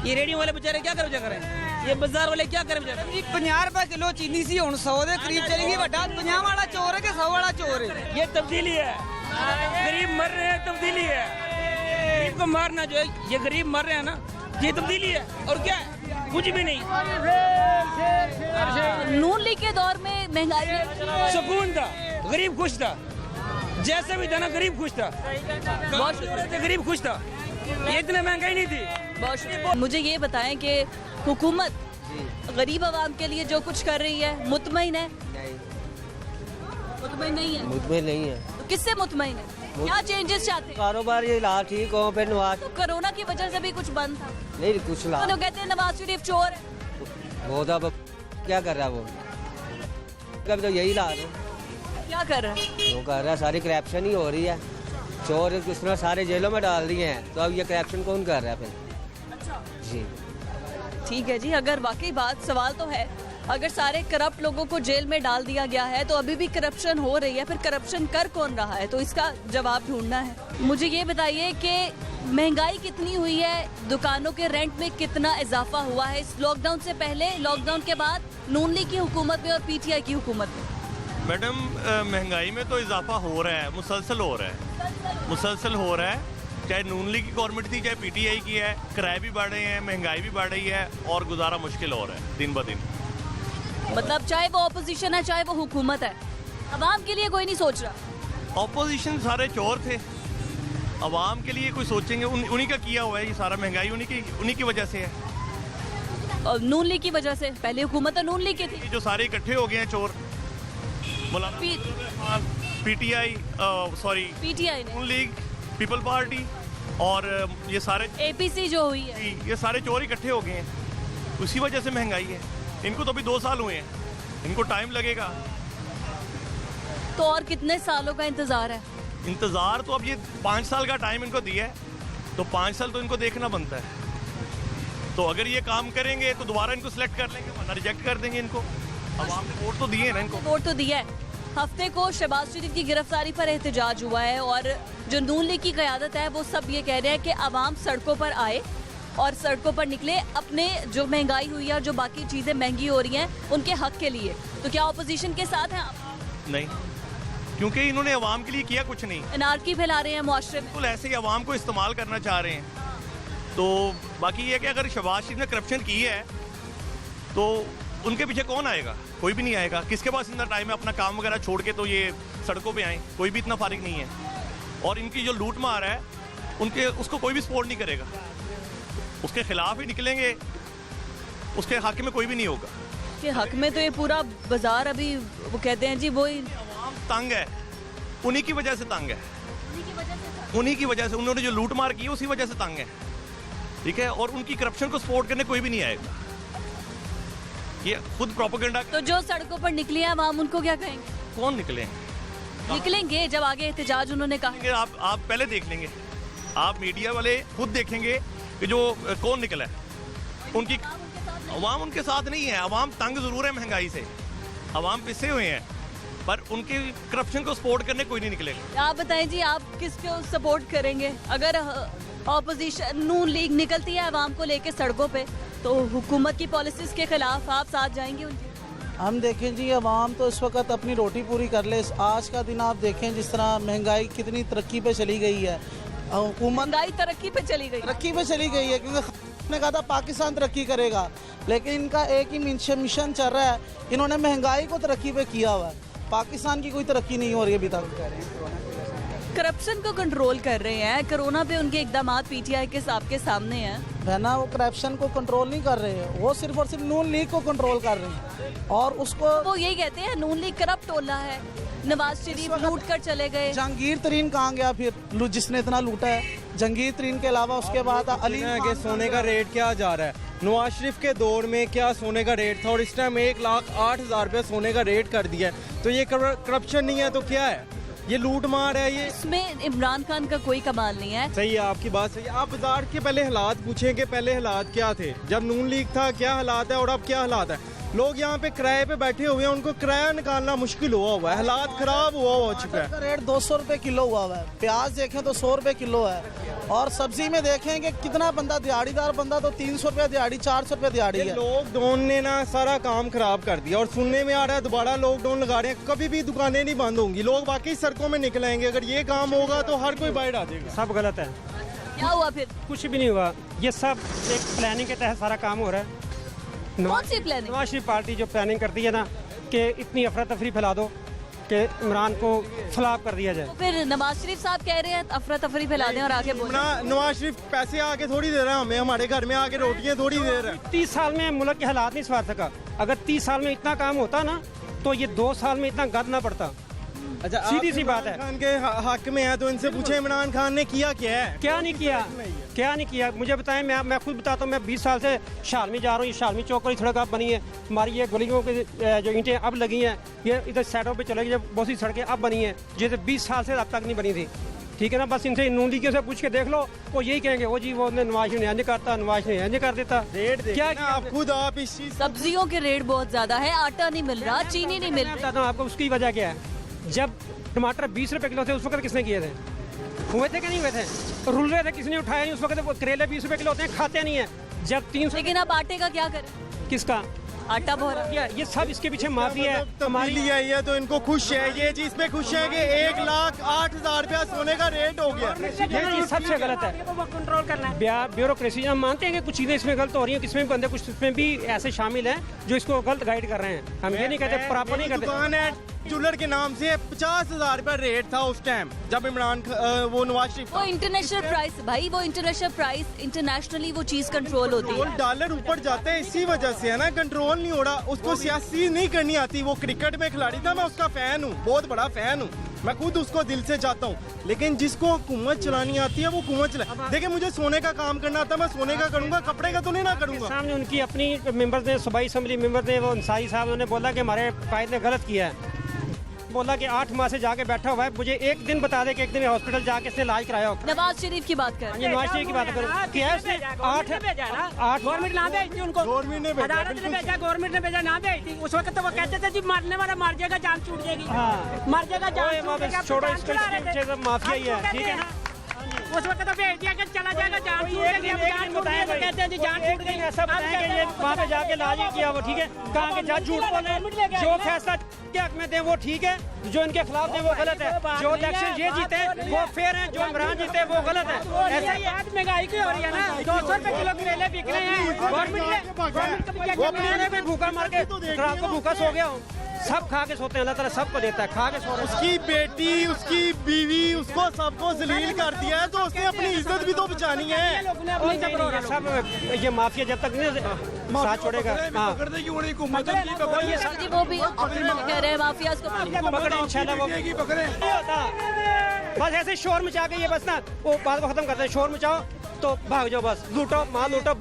ये रेडियो वाले बेचारे क्या कर रहे हैं, ये बाजार वाले क्या कर रहे हैं। 50 रुपए किलो चीनी सी ਹੁਣ 100 ਦੇ ਕਰੀਬ ਚਲੀ ਗਈ। ਵੱਡਾ 50 ਵਾਲਾ ਚੋਰ ਹੈ ਕਿ 100 ਵਾਲਾ ਚੋਰ ਹੈ? ये तब्दीली है, गरीब मर रहे हैं, तब्दीली है। गरीब को मारना जो है, ये गरीब मर रहे हैं ना, ये तब्दीली है। और क्या है, कुछ भी नहीं। नून लीग के दौर में महंगाई सुकून था, गरीब खुश था, जैसा भी था ना गरीब खुश था, बहुत गरीब खुश था, ये इतनी महंगाई नहीं थी। मुझे ये बताएं कि हुकूमत गरीब आवाम के लिए जो कुछ कर रही है मुतमईन है? मुतमईन नहीं है। मुतमईन नहीं है। तो किससे मुतमईन है? क्या चेंजेस चाहते हैं? कारोबार ये ला ठीक हो फिर नवाज तो कोरोना की वजह से भी कुछ बंद था, नहीं कुछ ला तो लोग कहते हैं नवाज शरीफ चोर है। वो तो अब क्या कर रहा है वो कब तो यही ला रहे क्या कर रहा है? वो कर रहा है सारी करप्शन ही हो रही है चोर किस तरह सारे जेलों में डाल दिए हैं तो अब ये करप्शन कौन कर रहा है फिर जी ठीक है जी, अगर वाकई बात सवाल तो है, अगर सारे करप्ट लोगों को जेल में डाल दिया गया है तो अभी भी करप्शन हो रही है, फिर करप्शन कर कौन रहा है? तो इसका जवाब ढूंढना है। मुझे ये बताइए कि महंगाई कितनी हुई है, दुकानों के रेंट में कितना इजाफा हुआ है इस लॉकडाउन से पहले, लॉकडाउन के बाद, नून लीग की हुकूमत में और पीटीआई की हुकूमत में? मैडम महंगाई में तो इजाफा हो रहा है, मुसलसल हो रहा है, मुसलसल हो रहा है। चाहे नून लीग की गवर्नमेंट थी चाहे पीटीआई की है, किराए भी बढ़ रहे हैं, महंगाई भी बढ़ रही है और गुजारा मुश्किल हो रहा है दिन ब दिन। मतलब चाहे वो ऑपोजिशन है चाहे वो हुकूमत है, अवाम के लिए कोई नहीं सोच रहा। ऑपोजिशन सारे चोर थे, अवाम के लिए कोई सोचेंगे? उन्हीं का किया हुआ है ये सारा, महंगाई उन्हीं की वजह से है और नून लीग की वजह से। पहले हुकूमत तो नून लीग की थी। ये जो सारे इकट्ठे हो गए हैं चोर, मौलाना पीटीआई सॉरी पीटीआई ने, नून लीग, पीपल पार्टी और ये सारे एपीसी जो हुई है, ये सारे चोर इकट्ठे हो गए हैं, उसी वजह से महंगाई है। इनको तो अभी 2 साल हुए हैं, इनको टाइम लगेगा। तो और कितने सालों का इंतजार है? इंतजार तो अब ये 5 साल का टाइम इनको दिया है, तो 5 साल तो इनको देखना बनता है। तो अगर ये काम करेंगे तो दोबारा इनको सिलेक्ट कर लेंगे, वरना रिजेक्ट कर देंगे इनको। अवाम ने वोट तो दिए ना इनको, वोट तो दिया है। हफ्ते को शहबाज शरीफ की गिरफ्तारी पर एहतजाज हुआ है और जो नून लीग की क़यादत है वो सब ये कह रहे हैं कि अवाम सड़कों पर आए और सड़कों पर निकले, अपने जो महंगाई हुई है और जो बाकी चीज़ें महंगी हो रही हैं उनके हक के लिए। तो क्या ऑपोजिशन के साथ हैं आप? नहीं, क्योंकि इन्होंने अवाम के लिए किया कुछ नहीं। अनारकी फैला रहे हैं मुआशरे में, बिल्कुल ऐसे ही अवाम को इस्तेमाल करना चाह रहे हैं। तो बाकी ये कि अगर शहबाज शरीफ ने करप्शन की है तो उनके पीछे कौन आएगा? कोई भी नहीं आएगा। किसके पास इतना टाइम है अपना काम वगैरह छोड़ के तो ये सड़कों पे आए? कोई भी इतना फारिग नहीं है। और इनकी जो लूट मार है उनके उसको कोई भी सपोर्ट नहीं करेगा, उसके खिलाफ ही निकलेंगे, उसके हक में कोई भी नहीं होगा। के हक में तो ये पूरा बाजार अभी वो कहते हैं जी वो अवाम तंग है, उन्हीं की वजह से तंग है, उन्हीं की वजह से, उन्होंने जो लूट मार की उसी वजह से तंग है, ठीक है। और उनकी करप्शन को सपोर्ट करने कोई भी नहीं आएगा, ये खुद प्रोपेगेंडा। तो जो सड़कों पर निकले हैं अवाम उनको क्या कहेंगे? कौन निकले? निकलेंगे जब आगे एहतजाज उन्होंने कहा। आप पहले देख लेंगे, आप मीडिया वाले खुद देखेंगे कि जो कौन निकला है। उनकी अवाम उनके साथ नहीं है, अवाम तंग जरूर है महंगाई से, अवाम पिसे हुए हैं, पर उनके करप्शन को सपोर्ट करने कोई नहीं निकलेगा। आप बताएं जी, आप किसको सपोर्ट करेंगे? अगर ऑपोजिशन नून लीग निकलती है अवाम को लेके सड़कों पे तो हुकूमत की पॉलिसीज के खिलाफ आप साथ जाएंगे उनके? हम देखें जी, अवाम तो इस वक्त अपनी रोटी पूरी कर ले। आज का दिन आप देखें जिस तरह महंगाई कितनी तरक्की पे चली गई है, हुकूमत महंगाई तरक्की पे चली गई है, क्योंकि ने कहा था पाकिस्तान तरक्की करेगा, लेकिन इनका एक ही मिशन चल रहा है, इन्होंने महंगाई को तरक्की पे किया हुआ है, पाकिस्तान की कोई तरक्की नहीं हो रही अभी तक। करप्शन को कंट्रोल कर रहे हैं, कोरोना पे उनके इकदाम पीटीआई के आपके सामने हैं। है ना, वो करप्शन को कंट्रोल नहीं कर रहे हैं, वो सिर्फ और सिर्फ नून लीग को कंट्रोल कर रहे हैं और उसको वो यही कहते हैं नून लीग करप्ट टोला है, नवाज शरीफ लूट कर चले गए। जहांगीर तरीन कहाँ गया फिर, जिसने इतना लूटा है? जहांगीर तरीन के अलावा उसके बाद अली के सोने का रेट क्या जा रहा है? नवाज शरीफ के दौर में क्या सोने का रेट था और इस टाइम 1,08,000 रुपये सोने का रेट कर दिया है। तो ये करप्शन नहीं है तो क्या है? ये लूट मार है। ये इसमें इमरान खान का कोई कमाल नहीं है। सही है, आपकी बात सही है। आप बाजार के पहले हालात पूछें कि पहले हालात क्या थे, जब नून लीग था क्या हालात है और अब क्या हालात है। लोग यहाँ पे किराए पे बैठे हुए हैं, उनको किराया निकालना मुश्किल हुआ है, हालात खराब हो चुका है। रेट 200 रुपए किलो हुआ है, प्याज देखें तो 100 रुपए किलो है, और सब्जी में देखें कि कितना बंदा दिहाड़ीदार बंदा तो 300 रुपए दिहाड़ी, 400 रुपए दिहाड़ी है। लॉकडाउन ने ना सारा काम खराब कर दिया और सुनने में आ रहा है दोबारा लॉकडाउन लगा रहे हैं। कभी भी दुकानें नहीं बंद होंगी, लोग वाकई सड़कों में निकलेंगे। अगर ये काम होगा तो हर कोई बाहर आ जाएगा। सब गलत है। क्या हुआ फिर? कुछ भी नहीं हुआ, ये सब एक प्लानिंग के तहत सारा काम हो रहा है। कौन सी प्लानिंग? नवाज शरीफ पार्टी जो प्लानिंग करती है ना कि इतनी अफरा तफरी फैला दो कि इमरान को फ्लॉप कर दिया जाए। तो फिर नवाज शरीफ साहब कह रहे हैं अफरा तफरी फैला दें और आगे बोलें। नवाज शरीफ पैसे आके थोड़ी दे रहा है हमें, हमारे घर में आके रोटियां थोड़ी दे रहा है। 30 साल में मुल्क के हालात नहीं संवार सका। अगर 30 साल में इतना काम होता ना तो ये 2 साल में इतना गद ना पड़ता। अच्छा, सीधी आप सी बात है। इमरान खान के हक में है तो इनसे पूछे इमरान खान ने किया क्या है? क्या नहीं किया, क्या नहीं किया मुझे बताएं। मैं खुद बताता हूँ, मैं 20 साल से शालमी जा रहा हूँ। ये शालमी चौक वाली सड़क अब बनी है, हमारी ये गलियों के जो ईंटें अब लगी हैं, ये इधर साइडों पे चलेगी, जब बहुत सी सड़कें अब बनी हैं जैसे 20 साल से अब तक नहीं बनी थी। ठीक है ना, बस इनसे नून लीग से पूछ के देख लो, वो यही कहेंगे वो जी वो नवाज ने इंज करता, नवाज ने इंज कर देता। रेट क्या आप खुद आप इस चीज सब्जियों के रेट बहुत ज्यादा है, आटा नहीं मिल रहा, चीनी नहीं मिल रही। बताता हूँ आपको उसकी वजह क्या है। जब टमाटर 20 रुपए किलो थे उस वक्त किसने किए थे? हुए थे कि नहीं हुए थे? रुल रहे थे, किसी ने उठाया नहीं उस वक्त। करेले 20 रुपए किलो होते हैं, खाते नहीं है। जब 300, लेकिन अब आटे का क्या करें? किसका आटा बहुत ये सब इसके पीछे माफिया है। तब्दीली आई है तो इनको खुश है, ये चीज पे खुश है कि 1,08,000 रुपया सोने का रेट हो गया। ये चीज सबसे गलत है, कंट्रोल करना है। ब्यूरोक्रेसी, हम मानते हैं कि कुछ चीजें इसमें गलत हो रही हैं, किसमें बंदे कुछ इसमें भी ऐसे शामिल हैं जो इसको गलत गाइड कर रहे हैं। हम ये नहीं कहते, प्रॉपर नहीं करते। दुकान है ज्वेलर के नाम से 50,000 रुपया रेट था उस टाइम जब इमरान वो नवाज शरीफ। वो इंटरनेशनल प्राइस भाई, वो इंटरनेशनल प्राइस, इंटरनेशनली वो चीज कंट्रोल होती है। डॉलर ऊपर जाते हैं, इसी वजह से है ना, कंट्रोल नहीं हो रहा। उसको सियासी नहीं करनी आती। वो क्रिकेट में खिलाड़ी था, मैं उसका फैन हूँ, बहुत बड़ा फैन हूँ, मैं खुद उसको दिल से चाहता हूँ। लेकिन जिसको हुकूमत चलानी आती है वो हुकूमत चलाए। देखिए मुझे सोने का काम करना आता है, मैं सोने का करूंगा, कपड़े का तो नहीं ना करूंगा। सामने उनकी अपनी मेंबर्स ने, सूबाई असेंबली मेंबर ने, वो अंसारी साहब, उन्होंने बोला कि हमारे कायद ने गलत किया है। बोला कि 8 माह से जाके बैठा हुआ है, मुझे एक दिन बता दे कि एक दिन हॉस्पिटल जाके इसने इलाज कराया हो। नवाज शरीफ की बात कर, नवाज शरीफ की बात करो, क्या है उसने 8 गवर्नमेंट ना भेजती उनको, गवर्नमेंट ने भेजा, अदालत ने भेजा, गवर्नमेंट ने भेजा, ना भेजती। उस वक्त तो वो कहते थे जी मरने वाला मर जाएगा, जान छूट जाएगी, मर जाएगा, जान छूट जाएगा। छोड़ो इसको, माफिया ही है। ठीक है ना, उस वक्त तो भेज दिया कि चला जाएगा, जान छूट जाएगी। अब जान छूट गई तो कहते हैं जी जान छूट गई। ऐसा बताएं कि ये वहाँ पे जाके इलाज ही किया वो, ठीक है। कहा कि जज झूठ बोले, जो फैसला के हक में दे वो ठीक है, जो इनके खिलाफ दे वो गलत है। जो इलेक्शन ये जीते वो फेयर है, जो इमरान जीते वो गलत है। ऐसे आज महंगाई की हो रही है ना, 200 रुपए किलो करेले बिक रहे हैं। गवर्नमेंट में भूखा मार के रात को भूखा सो गया हूँ, सब खा के सोते हैं, अल्लाह ताला सबको देता है, खा के सो रहे हैं। उसकी बेटी, उसकी बीवी, उसको सबको जलील कर दिया है, तो उसने अपनी इज्जत भी तो बचानी है। सब ये माफिया जब तक नहीं साथ छोड़ेगा, वो भी कह रहे हैं माफियाज को पकड़े इंशाल्लाह वो नहीं होता। बस ऐसे शोर मचा के ये बस ना वो बात को खत्म करते हैं। शोर मचाओ तो भाग जाओ, बस लूटो माल लूटो।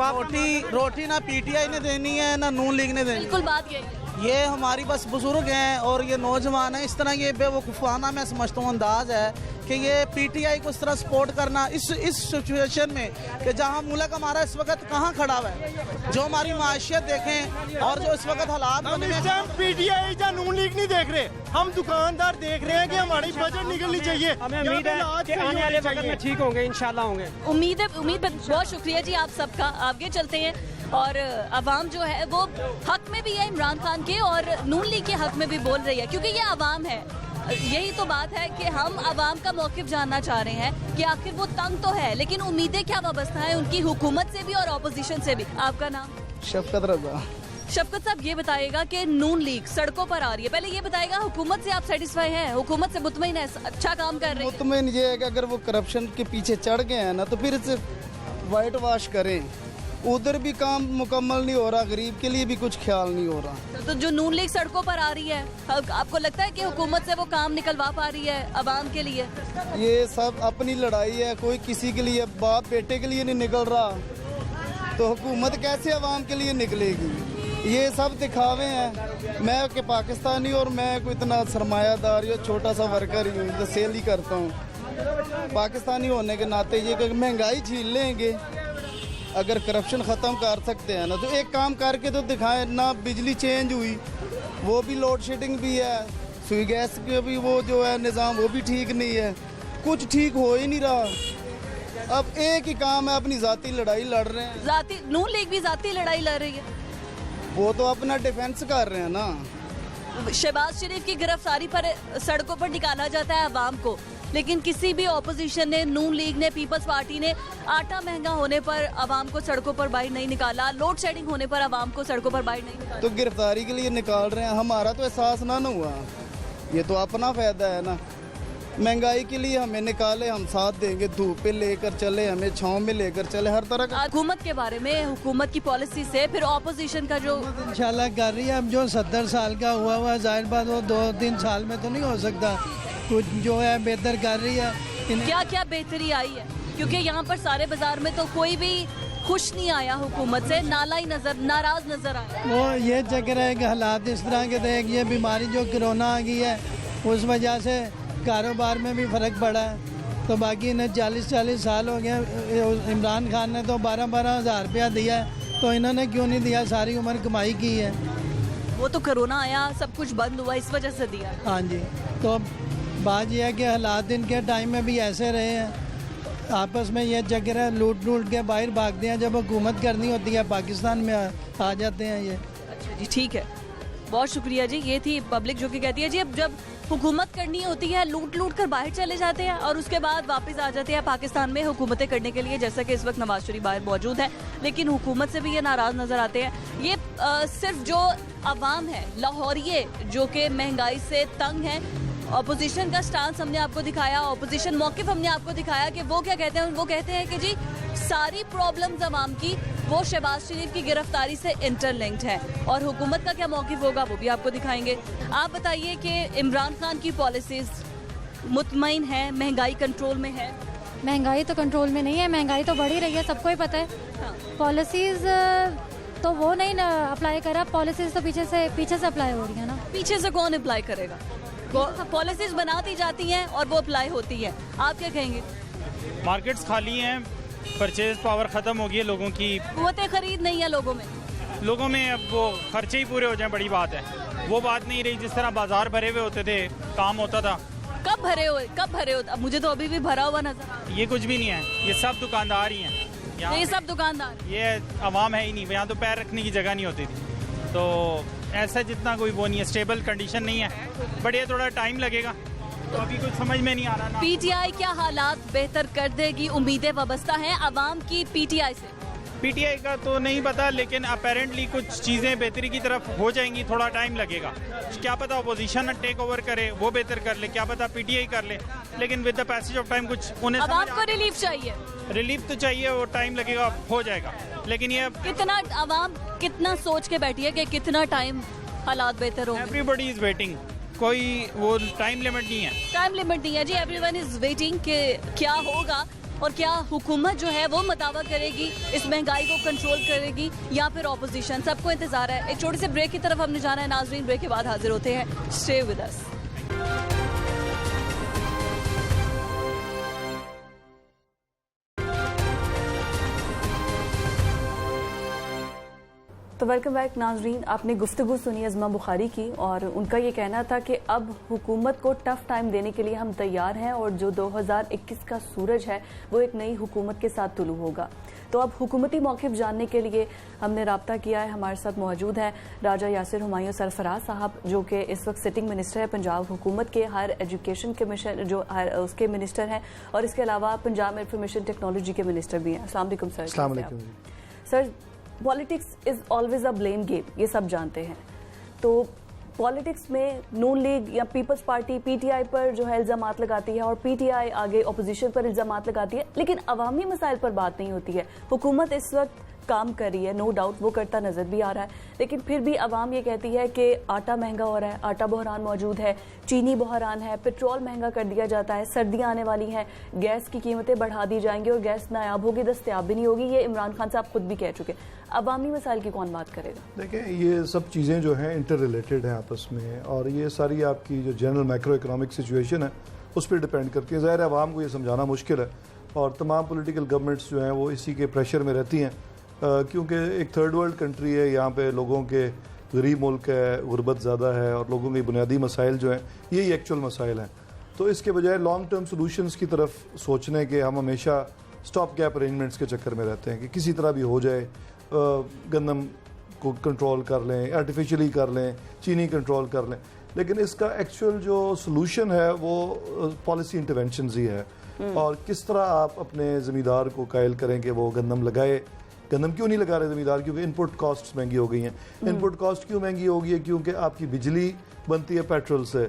रोटी ना पीटीआई ने देनी है ना नून लीग ने देनी। बिल्कुल बात यही है। ये हमारी बस बुजुर्ग हैं और ये नौजवान हैं, इस तरह ये बेवकूफ़ाना मैं समझता हूँ अंदाज है कि ये पीटीआई को इस तरह सपोर्ट करना इस सिचुएशन में कि जहाँ मुल्क हमारा इस वक्त कहाँ खड़ा हुआ है, जो हमारी माशियत देखें और जो इस वक्त हालात हम इस टाइम पीटीआई या नून लीग नहीं देख रहे, हम दुकानदार देख रहे हैं कि हमारी बजट निकलनी चाहिए। हमें उम्मीद है कि आने वाले वक्त में ठीक होंगे, इंशाल्लाह होंगे। उम्मीद है, बहुत शुक्रिया जी आप सबका। आगे चलते हैं और अवाम जो है वो हक में भी है इमरान खान के और नून लीग के हक में भी बोल रही है, क्योंकि ये अवाम है। यही तो बात है कि हम अवाम का मौक़िफ़ जानना चाह रहे हैं कि आखिर वो तंग तो है, लेकिन उम्मीदें क्या वाबस्ता है उनकी हुकूमत से भी और अपोजिशन से भी। आपका नाम? शफकत रजा। शफकत साहब ये बताइएगा कि नून लीग सड़कों पर आ रही है, पहले ये बताइएगा हुकूमत से आप सेटिस्फाई हैं, हुकूमत से मुतमईन है, अच्छा काम कर रही है? मुतमईन ये है कि अगर वो करप्शन के पीछे चढ़ गए हैं ना तो फिर इसे वाइट वॉश करें। उधर भी काम मुकम्मल नहीं हो रहा, गरीब के लिए भी कुछ ख्याल नहीं हो रहा। तो जो नून लीग सड़कों पर आ रही है, आपको लगता है कि हुकूमत से वो काम निकलवा पा रही है अवाम के लिए? ये सब अपनी लड़ाई है, कोई किसी के लिए, बाप बेटे के लिए नहीं निकल रहा तो हुकूमत कैसे अवाम के लिए निकलेगी? ये सब दिखावे हैं। मैं कि पाकिस्तानी और मैं कोई इतना सरमायादार या छोटा सा वर्कर ही हूँ, तो सेल ही करता हूँ। पाकिस्तानी होने के नाते ये महंगाई झील लेंगे, अगर करप्शन ख़त्म कर सकते हैं ना तो एक काम करके तो दिखाएं ना। बिजली चेंज हुई, वो भी लोड शेडिंग भी है, सुई गैस के भी वो जो है निज़ाम वो भी ठीक नहीं है, कुछ ठीक हो ही नहीं रहा। अब एक ही काम है, अपनी ज़ाती लड़ाई लड़ रहे हैं। ज़ाती नून लीग भी ज़ाती लड़ाई लड़ रही है, वो तो अपना डिफेंस कर रहे हैं ना। शहबाज शरीफ की गिरफ्तारी पर सड़कों पर निकाला जाता है अवाम को, लेकिन किसी भी ऑपोजिशन ने, नून लीग ने, पीपल्स पार्टी ने आटा महंगा होने पर अवाम को सड़कों पर बाहर नहीं निकाला, लोड शेडिंग होने पर अवाम को सड़कों पर बाहर नहीं निकाला। तो गिरफ्तारी के लिए निकाल रहे हैं, हमारा तो एहसास ना हुआ, ये तो अपना फायदा है ना। महंगाई के लिए हमें निकाले, हम साथ देंगे, धूप पे लेकर चले, हमें छाँव में लेकर चले, हर तरह का। हुकूमत के बारे में, हुकूमत की पॉलिसी से, फिर ऑपोजिशन का जो इंशाल्लाह कर रही है। अब जो 70 साल का हुआ जाहिर बात वो 2-3 साल में तो नहीं हो सकता, कुछ जो है बेहतर कर रही है। क्या क्या बेहतरी आई है? क्योंकि यहाँ पर सारे बाजार में तो कोई भी खुश नहीं आया हुकूमत से, नाराज नजर आया। वो ये चक्कर है कि हालात इस तरह के थे, ये बीमारी जो कोरोना आ गई है उस वजह से कारोबार में भी फ़र्क पड़ा है। तो बाकी इन्हें 40 साल हो गए। इमरान खान ने तो 12 हज़ार रुपया दिया है, तो इन्होंने क्यों नहीं दिया? सारी उम्र कमाई की है। वो तो कोरोना आया, सब कुछ बंद हुआ, इस वजह से दिया। हाँ जी, तो बात यह है कि हालात इनके टाइम में भी ऐसे रहे हैं। आपस में ये चक्कर है, लूट के बाहर भागते हैं, जब हुकूमत करनी होती है पाकिस्तान में आ जाते हैं ये। अच्छा जी, ठीक है, बहुत शुक्रिया जी। ये थी पब्लिक जो कि कहती है जी अब जब हुकूमत करनी होती है लूट कर बाहर चले जाते हैं और उसके बाद वापस आ जाते हैं पाकिस्तान में हुकूमतें करने के लिए, जैसा कि इस वक्त नवाज शरीफ बाहर मौजूद है, लेकिन हुकूमत से भी ये नाराज नजर आते हैं। ये सिर्फ जो अवाम है लाहौरिये जो कि महंगाई से तंग है, ऑपोजिशन का स्टांस हमने आपको दिखाया, ऑपोजिशन मौकिफ हमने आपको दिखाया कि वो क्या कहते हैं। वो कहते हैं कि जी सारी प्रॉब्लम्स अवाम की वो शहबाज शरीफ की गिरफ्तारी से इंटरलिंक्ड है, और हुकूमत का क्या मौकिफ होगा वो भी आपको दिखाएंगे। आप बताइए कि इमरान खान की पॉलिसीज मुतमईन है, महंगाई कंट्रोल में है? महंगाई तो कंट्रोल में नहीं है, महंगाई तो बढ़ ही रही है, सबको ही पता है। पॉलिसीज तो वो नहीं ना अप्लाई करा, पॉलिसीज तो पीछे से अप्लाई हो रही है ना। पीछे से कौन अप्लाई करेगा? पॉलिसीज बनाती जाती हैं और वो अप्लाई होती है। आप क्या कहेंगे? मार्केट्स खाली हैं, परचेज पावर ख़त्म हो गई है लोगों की, कुव्वते खरीद नहीं है लोगों में। अब वो खर्चे ही पूरे हो जाएं बड़ी बात है, वो बात नहीं रही। जिस तरह बाजार भरे हुए होते थे, काम होता था। कब भरे हुए? अब मुझे तो अभी भी भरा हुआ नजर। ये कुछ भी नहीं है, ये सब दुकानदार ही हैं। ये सब दुकानदार, ये आवाम है ही नहीं, यहाँ तो पैर रखने की जगह नहीं होती थी। तो ऐसा जितना कोई वो नहीं है, स्टेबल कंडीशन नहीं है, बट ये थोड़ा टाइम लगेगा, तो अभी कुछ समझ में नहीं आ रहा ना। पीटीआई क्या हालात बेहतर कर देगी? उम्मीदें वाबस्ता हैं अवाम की पीटीआई से। पीटीआई का तो नहीं पता, लेकिन अपेरेंटली कुछ चीज़ें बेहतरी की तरफ हो जाएंगी, थोड़ा टाइम लगेगा। क्या पता अपोजिशन टेक ओवर करे, वो बेहतर कर ले, क्या पता पीटीआई कर ले, लेकिन with the passage of time कुछ उन्हें अवाम को रिलीफ चाहिए। रिलीफ तो चाहिए, वो टाइम लगेगा, हो जाएगा। लेकिन ये कितना अवाम कितना सोच के बैठी है कि कितना टाइम हालात बेहतर होंगे? एवरीबॉडी इज वेटिंग, कोई वो टाइम लिमिट नहीं है। टाइम लिमिट नहीं है जी, एवरीवन इज वेटिंग कि क्या होगा और क्या हुकूमत जो है वो मुताबा करेगी, इस महंगाई को कंट्रोल करेगी या फिर ऑपोजिशन। सबको इंतजार है। एक छोटे से ब्रेक की तरफ हमने जाना है नाजरीन, ब्रेक के बाद हाजिर होते हैं। Stay with us. तो वेलकम बैक नाजरीन। आपने गुफ्तगू सुनी अज़मा बुखारी की और उनका ये कहना था कि अब हुकूमत को टफ टाइम देने के लिए हम तैयार हैं और जो 2021 का सूरज है वो एक नई हुकूमत के साथ तुलू होगा। तो अब हुकूमती मौक़िफ़ जानने के लिए हमने रब्ता किया है। हमारे साथ मौजूद है राजा यासिर हुमायूं सरफराज साहब, जो कि इस वक्त सिटिंग मिनिस्टर है पंजाब हुकूमत के, हायर एजुकेशन कमीशन जो उसके मिनिस्टर हैं, और इसके अलावा पंजाब इंफॉर्मेशन टेक्नोलॉजी के मिनिस्टर भी हैं। अस्सलाम वालेकुम सर। अस्सलाम वालेकुम sir. Politics is always a blame game, ये सब जानते हैं। तो पॉलिटिक्स में नून लीग या पीपल्स पार्टी पीटीआई पर जो है इल्ज़ामात लगाती है और पीटीआई आगे अपोजिशन पर इल्ज़ामात लगाती है, लेकिन अवामी मसाइल पर बात नहीं होती है। हुकूमत इस वक्त काम कर रही है, नो डाउट वो करता नज़र भी आ रहा है, लेकिन फिर भी अवाम ये कहती है कि आटा महंगा हो रहा है, आटा बहरान मौजूद है, चीनी बहरान है, पेट्रोल महंगा कर दिया जाता है, सर्दियाँ आने वाली हैं, गैस की कीमतें बढ़ा दी जाएंगी और गैस नायाब होगी, दस्तयाब भी नहीं होगी। ये इमरान खान साहब खुद भी कह चुके। अवामी मसाइल की कौन बात करेगा? देखिए, ये सब चीज़ें जो हैं इंटर रिलेटेड हैं आपस में, और ये सारी आपकी जो जनरल मैक्रो इकोनॉमिक सिचुएशन है उस पर डिपेंड करती है। ज़ाहिर है आवाम को ये समझाना मुश्किल है, और तमाम पॉलिटिकल गवर्नमेंट्स जो हैं वो इसी के प्रेशर में रहती हैं, क्योंकि एक थर्ड वर्ल्ड कंट्री है, यहाँ पे लोगों के गरीब मुल्क है, गुर्बत ज़्यादा है, और लोगों के बुनियादी मसाइल जो हैं यही एक्चुअल मसाइल हैं। तो इसके बजाय लॉन्ग टर्म सोल्यूशंस की तरफ सोचने के हम हमेशा स्टॉप गैप अरेंजमेंट्स के चक्कर में रहते हैं कि किसी तरह भी हो जाए, गंदम को कंट्रोल कर लें, आर्टिफिशियली कर लें, चीनी कंट्रोल कर लें, लेकिन इसका एक्चुअल जो सोल्यूशन है वो पॉलिसी इंटरवेंशंस ही है। और किस तरह आप अपने ज़मींदार को कायल करें कि वो गंदम लगाए। गंदम क्यों नहीं लगा रहे ज़मींदार? क्योंकि इनपुट कॉस्ट्स महंगी हो गई हैं। इनपुट कॉस्ट क्यों महंगी हो गई है? क्योंकि आपकी बिजली बनती है पेट्रोल से,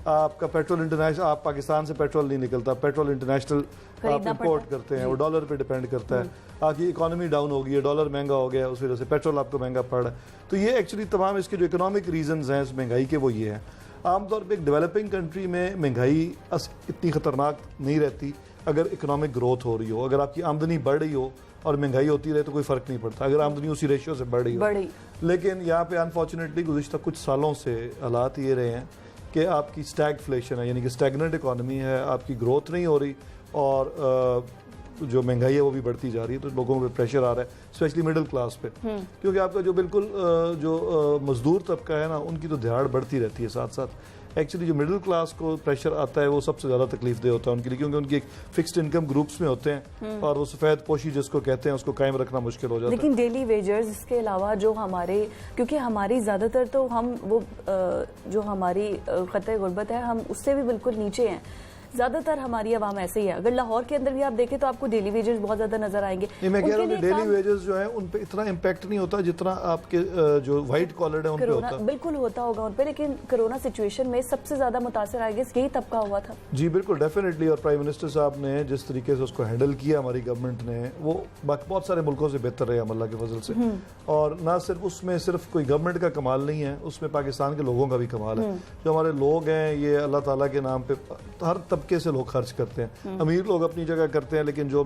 आपका पेट्रोल इंटरनेशनल, आप पाकिस्तान से पेट्रोल नहीं निकलता, पेट्रोल इंटरनेशनल आप इंपोर्ट करते हैं, वो डॉलर पे डिपेंड करता है। आपकी इकोनॉमी डाउन हो गई है, डॉलर महंगा हो गया, उस वजह से पेट्रोल आपको महंगा पड़ रहा है। तो ये एक्चुअली तमाम इसके जो इकोनॉमिक रीजंस हैं इस महंगाई के, वो ये हैं। आमतौर पे एक डेवलपिंग कंट्री में महंगाई इतनी ख़तरनाक नहीं रहती अगर इकोनॉमिक ग्रोथ हो रही हो। अगर आपकी आमदनी बढ़ रही हो और महंगाई होती रहे तो कोई फ़र्क नहीं पड़ता, अगर आमदनी उसी रेशियो से बढ़ रही हो। लेकिन यहाँ पे अनफॉर्चुनेटली गुज़िश्ता कुछ सालों से हालात ये रहे हैं कि आपकी स्टैगफ्लेशन है, यानी कि स्टैगनेंट इकॉनमी है, आपकी ग्रोथ नहीं हो रही और जो महंगाई है वो भी बढ़ती जा रही है। तो लोगों पे प्रेशर आ रहा है, स्पेशली मिडिल क्लास पे, क्योंकि आपका जो बिल्कुल जो मजदूर तबका है ना, उनकी तो दिहाड़ बढ़ती रहती है साथ साथ। एक्चुअली जो मिडिल क्लास को प्रेशर आता है वो सबसे ज़्यादा तकलीफ दे होता है उनके लिए, क्योंकि उनकी एक फिक्स्ड इनकम ग्रुप्स में होते हैं और वो सफ़ेद पोशी जिसको कहते हैं उसको कायम रखना मुश्किल हो जाता है। लेकिन डेली वेजर्स इसके अलावा जो हमारे, क्योंकि हमारी ज़्यादातर तो हम वो जो हमारी ख़तरे गुर्बत है हम उससे भी बिल्कुल नीचे हैं, ज़्यादातर हमारी आवाम ऐसे ही है। अगर लाहौर के अंदर भी आप देखें तो आपको डेली वेजेस बहुत ज़्यादा नजर आएंगे। मैं कह रहा हूँ कि डेली वेजेस जो है उन पे इतना इम्पैक्ट नहीं होता जितना आपके जो वाइट कॉलर है उन पे होता है। बिल्कुल होता होगा उन पे, लेकिन कोरोना सिचुएशन में सबसे ज़्यादा मुतासर आएगा यही तबका हुआ था। जी बिल्कुल, डेफिनेटली। और प्राइम मिनिस्टर साहब ने जिस तरीके से उसको हैंडल किया हमारी गवर्नमेंट ने, वो बहुत सारे मुल्कों से बेहतर रहे अल्लाह के फजल से। और ना सिर्फ उसमें सिर्फ कोई गवर्नमेंट का कमाल नहीं है, उसमें पाकिस्तान के लोगों का भी कमाल है। जो हमारे लोग हैं ये अल्लाह ताला के नाम पे हर तबके से लोग खर्च करते हैं। अमीर लोग अपनी जगह करते हैं, लेकिन जो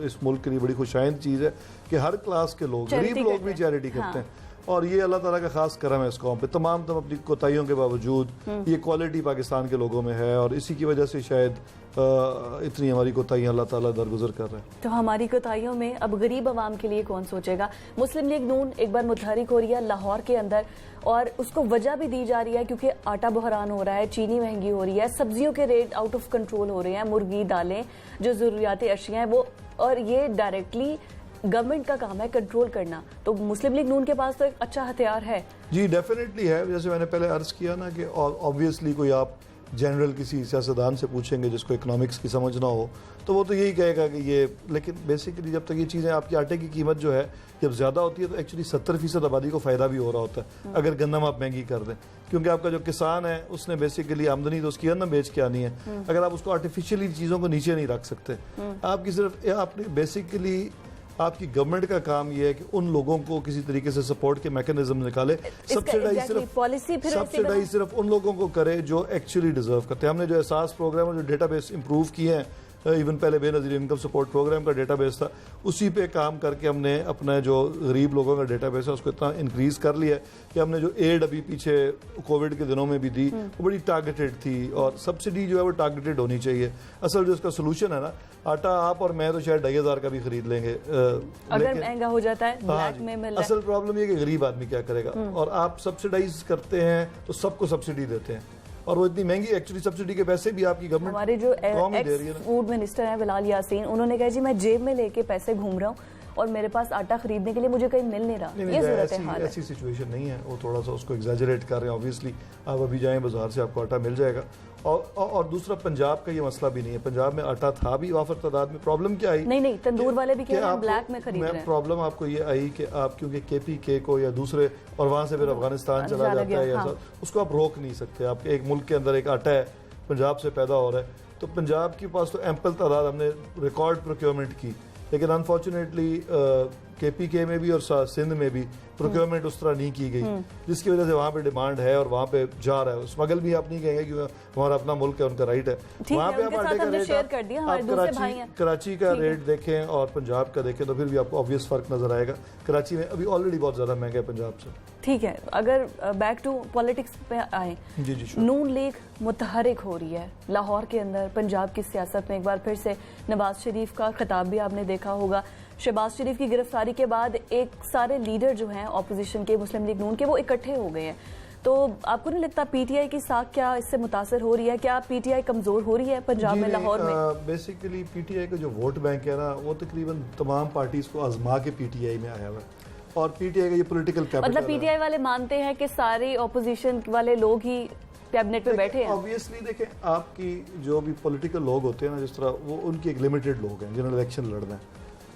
इस मुल्क के लिए बड़ी खुशाइंद चीज़ है कि हर क्लास के लोग, गरीब लोग भी चैरिटी करते हैं। और ये अल्लाह ताला का खास करम है इस कौम पे। तमाम अपनी कोताहियों के बावजूद ये क्वालिटी पाकिस्तान के लोगों में है और इसी की वजह से शायद इतनी हमारी कोताहियाँ अल्लाह ताला दरगुजर कर रहे हैं। तो हमारी कोताहियों में अब गरीब आवाम के लिए कौन सोचेगा? मुस्लिम लीग नून एक बार मुतहरिक हो रही है लाहौर के अंदर और उसको वजह भी दी जा रही है क्योंकि आटा बहरान हो रहा है, चीनी महंगी हो रही है, सब्जियों के रेट आउट ऑफ कंट्रोल हो रहे हैं, मुर्गी, दालें, जो ज़रूरियाती अशिया हैं वो, और ये डायरेक्टली गवर्नमेंट का काम है कंट्रोल करना। तो मुस्लिम लीग नून के पास तो एक अच्छा हथियार है। जी डेफिनेटली है। जैसे मैंने पहले अर्ज किया ना कि ऑब्वियसली कोई आप जनरल किसी सियासतदान से पूछेंगे जिसको इकोनॉमिक्स की समझ ना हो तो वो तो यही कहेगा कि ये, लेकिन बेसिकली जब तक ये चीज़ें, आपकी आटे की कीमत जो है जब ज़्यादा होती है तो एक्चुअली 70% आबादी को फ़ायदा भी हो रहा होता है अगर गन्नम आप महंगी कर दें, क्योंकि आपका जो किसान है उसने बेसिकली आमदनी तो उसकी गन्नम बेच के आनी है। अगर आप उसको आर्टिफिशियली चीज़ों को नीचे नहीं रख सकते, आपकी सिर्फ आपने बेसिकली आपकी गवर्नमेंट का काम ये है कि उन लोगों को किसी तरीके से सपोर्ट के मैकेनिज्म निकाले। सब्सिडाइज सिर्फ उन लोगों को करे जो एक्चुअली डिजर्व करते हैं। हमने जो एहसास प्रोग्राम और जो डेटाबेस इंप्रूव किए हैं, इवन पहले बेनज़ीर इनकम सपोर्ट प्रोग्राम का डेटाबेस था, उसी पे काम करके हमने अपना जो गरीब लोगों का डेटाबेस है उसको इतना इंक्रीज़ कर लिया कि हमने जो एड अभी पीछे कोविड के दिनों में भी दी वो बड़ी टारगेटेड थी और सब्सिडी जो है वो टारगेटेड होनी चाहिए। असल जो इसका सोल्यूशन है ना, आटा आप और मैं तो शायद 2500 का भी खरीद लेंगे अगर महंगा हो जाता है, ब्लैक में मिल रहा है। असल प्रॉब्लम ये कि गरीब आदमी क्या करेगा, और आप सब्सिडाइज करते हैं तो सबको सब्सिडी देते हैं और वो इतनी महंगी, एक्चुअली सब्सिडी के पैसे भी आपकी गवर्नमेंट हमारे जो एक्स फूड मिनिस्टर हैं बिलाल यासीन, उन्होंने कहा जी मैं जेब में लेके पैसे घूम रहा हूँ और मेरे पास आटा खरीदने के लिए मुझे कहीं मिल नहीं रहा। ये सूरत हाल है। ऐसी सिचुएशन नहीं है, वो थोड़ा सा उसको एग्जैजरेट कर रहे हैं। ऑब्वियसली आप अभी जाएं बाजार से आपको आटा मिल जाएगा। और दूसरा पंजाब का ये मसला भी नहीं है, पंजाब में आटा था भी वाफर तादाद में। प्रॉब्लम क्या आई? नहीं तंदूर वाले भी कह रहे हैं ब्लैक में खरीद रहे हैं। प्रॉब्लम आपको ये आई कि आप क्योंकि KPK को या दूसरे और वहां से फिर अफगानिस्तान चला जाता है या उसको आप रोक नहीं सकते। आपके एक मुल्क के अंदर एक आटा है पंजाब से पैदा हो रहा है तो पंजाब के पास तो एम्पल तादाद, हमने रिकॉर्ड प्रोक्योरमेंट की, लेकिन अनफॉर्चुनेटली KPK में भी और सिंध में भी प्रोक्योरमेंट उस तरह नहीं की गई, जिसकी वजह से वहाँ पे डिमांड है और वहाँ पे जा रहा है। स्मगल भी आप नहीं कहेंगे क्योंकि हमारा अपना मुल्क है, उनका राइट है। वहाँ पे आप आटे का रेट, आप कराची का रेट देखें और पंजाब का देखें तो फिर भी आपको ऑब्वियस फर्क नजर आएगा। कराची में अभी ऑलरेडी बहुत ज्यादा महंगा है पंजाब से। ठीक है, अगर बैक टू पॉलिटिक्स पे आए, नून लीग मुतहरिक हो रही है लाहौर के अंदर पंजाब की सियासत में। एक बार फिर से नवाज शरीफ का खिताब भी आपने देखा होगा। शहबाज शरीफ की गिरफ्तारी के बाद एक सारे लीडर जो हैं ऑपोजिशन के, मुस्लिम लीग नून के, वो इकट्ठे हो गए हैं। तो आपको नहीं लगता PTI की साख क्या इससे मुतासर हो रही है? क्या PTI कमजोर हो रही है पंजाब में, लाहौर में? बेसिकली PTI का जो वोट बैंक है ना, वो तकरीबन तमाम पार्टीज को आजमा के PTI में आया हुआ है और PTI का ये पोलिटिकल कैपिटल, मतलब PTI वाले मानते हैं कि सारे ऑपोजिशन वाले लोग ही कैबिनेट में बैठे हैं। ऑब्वियसली देखें, आपकी जो भी पॉलिटिकल लोग होते हैं ना, जिस तरह वो उनकी एक लिमिटेड लोग हैं जिन्होंने इलेक्शन लड़ना है।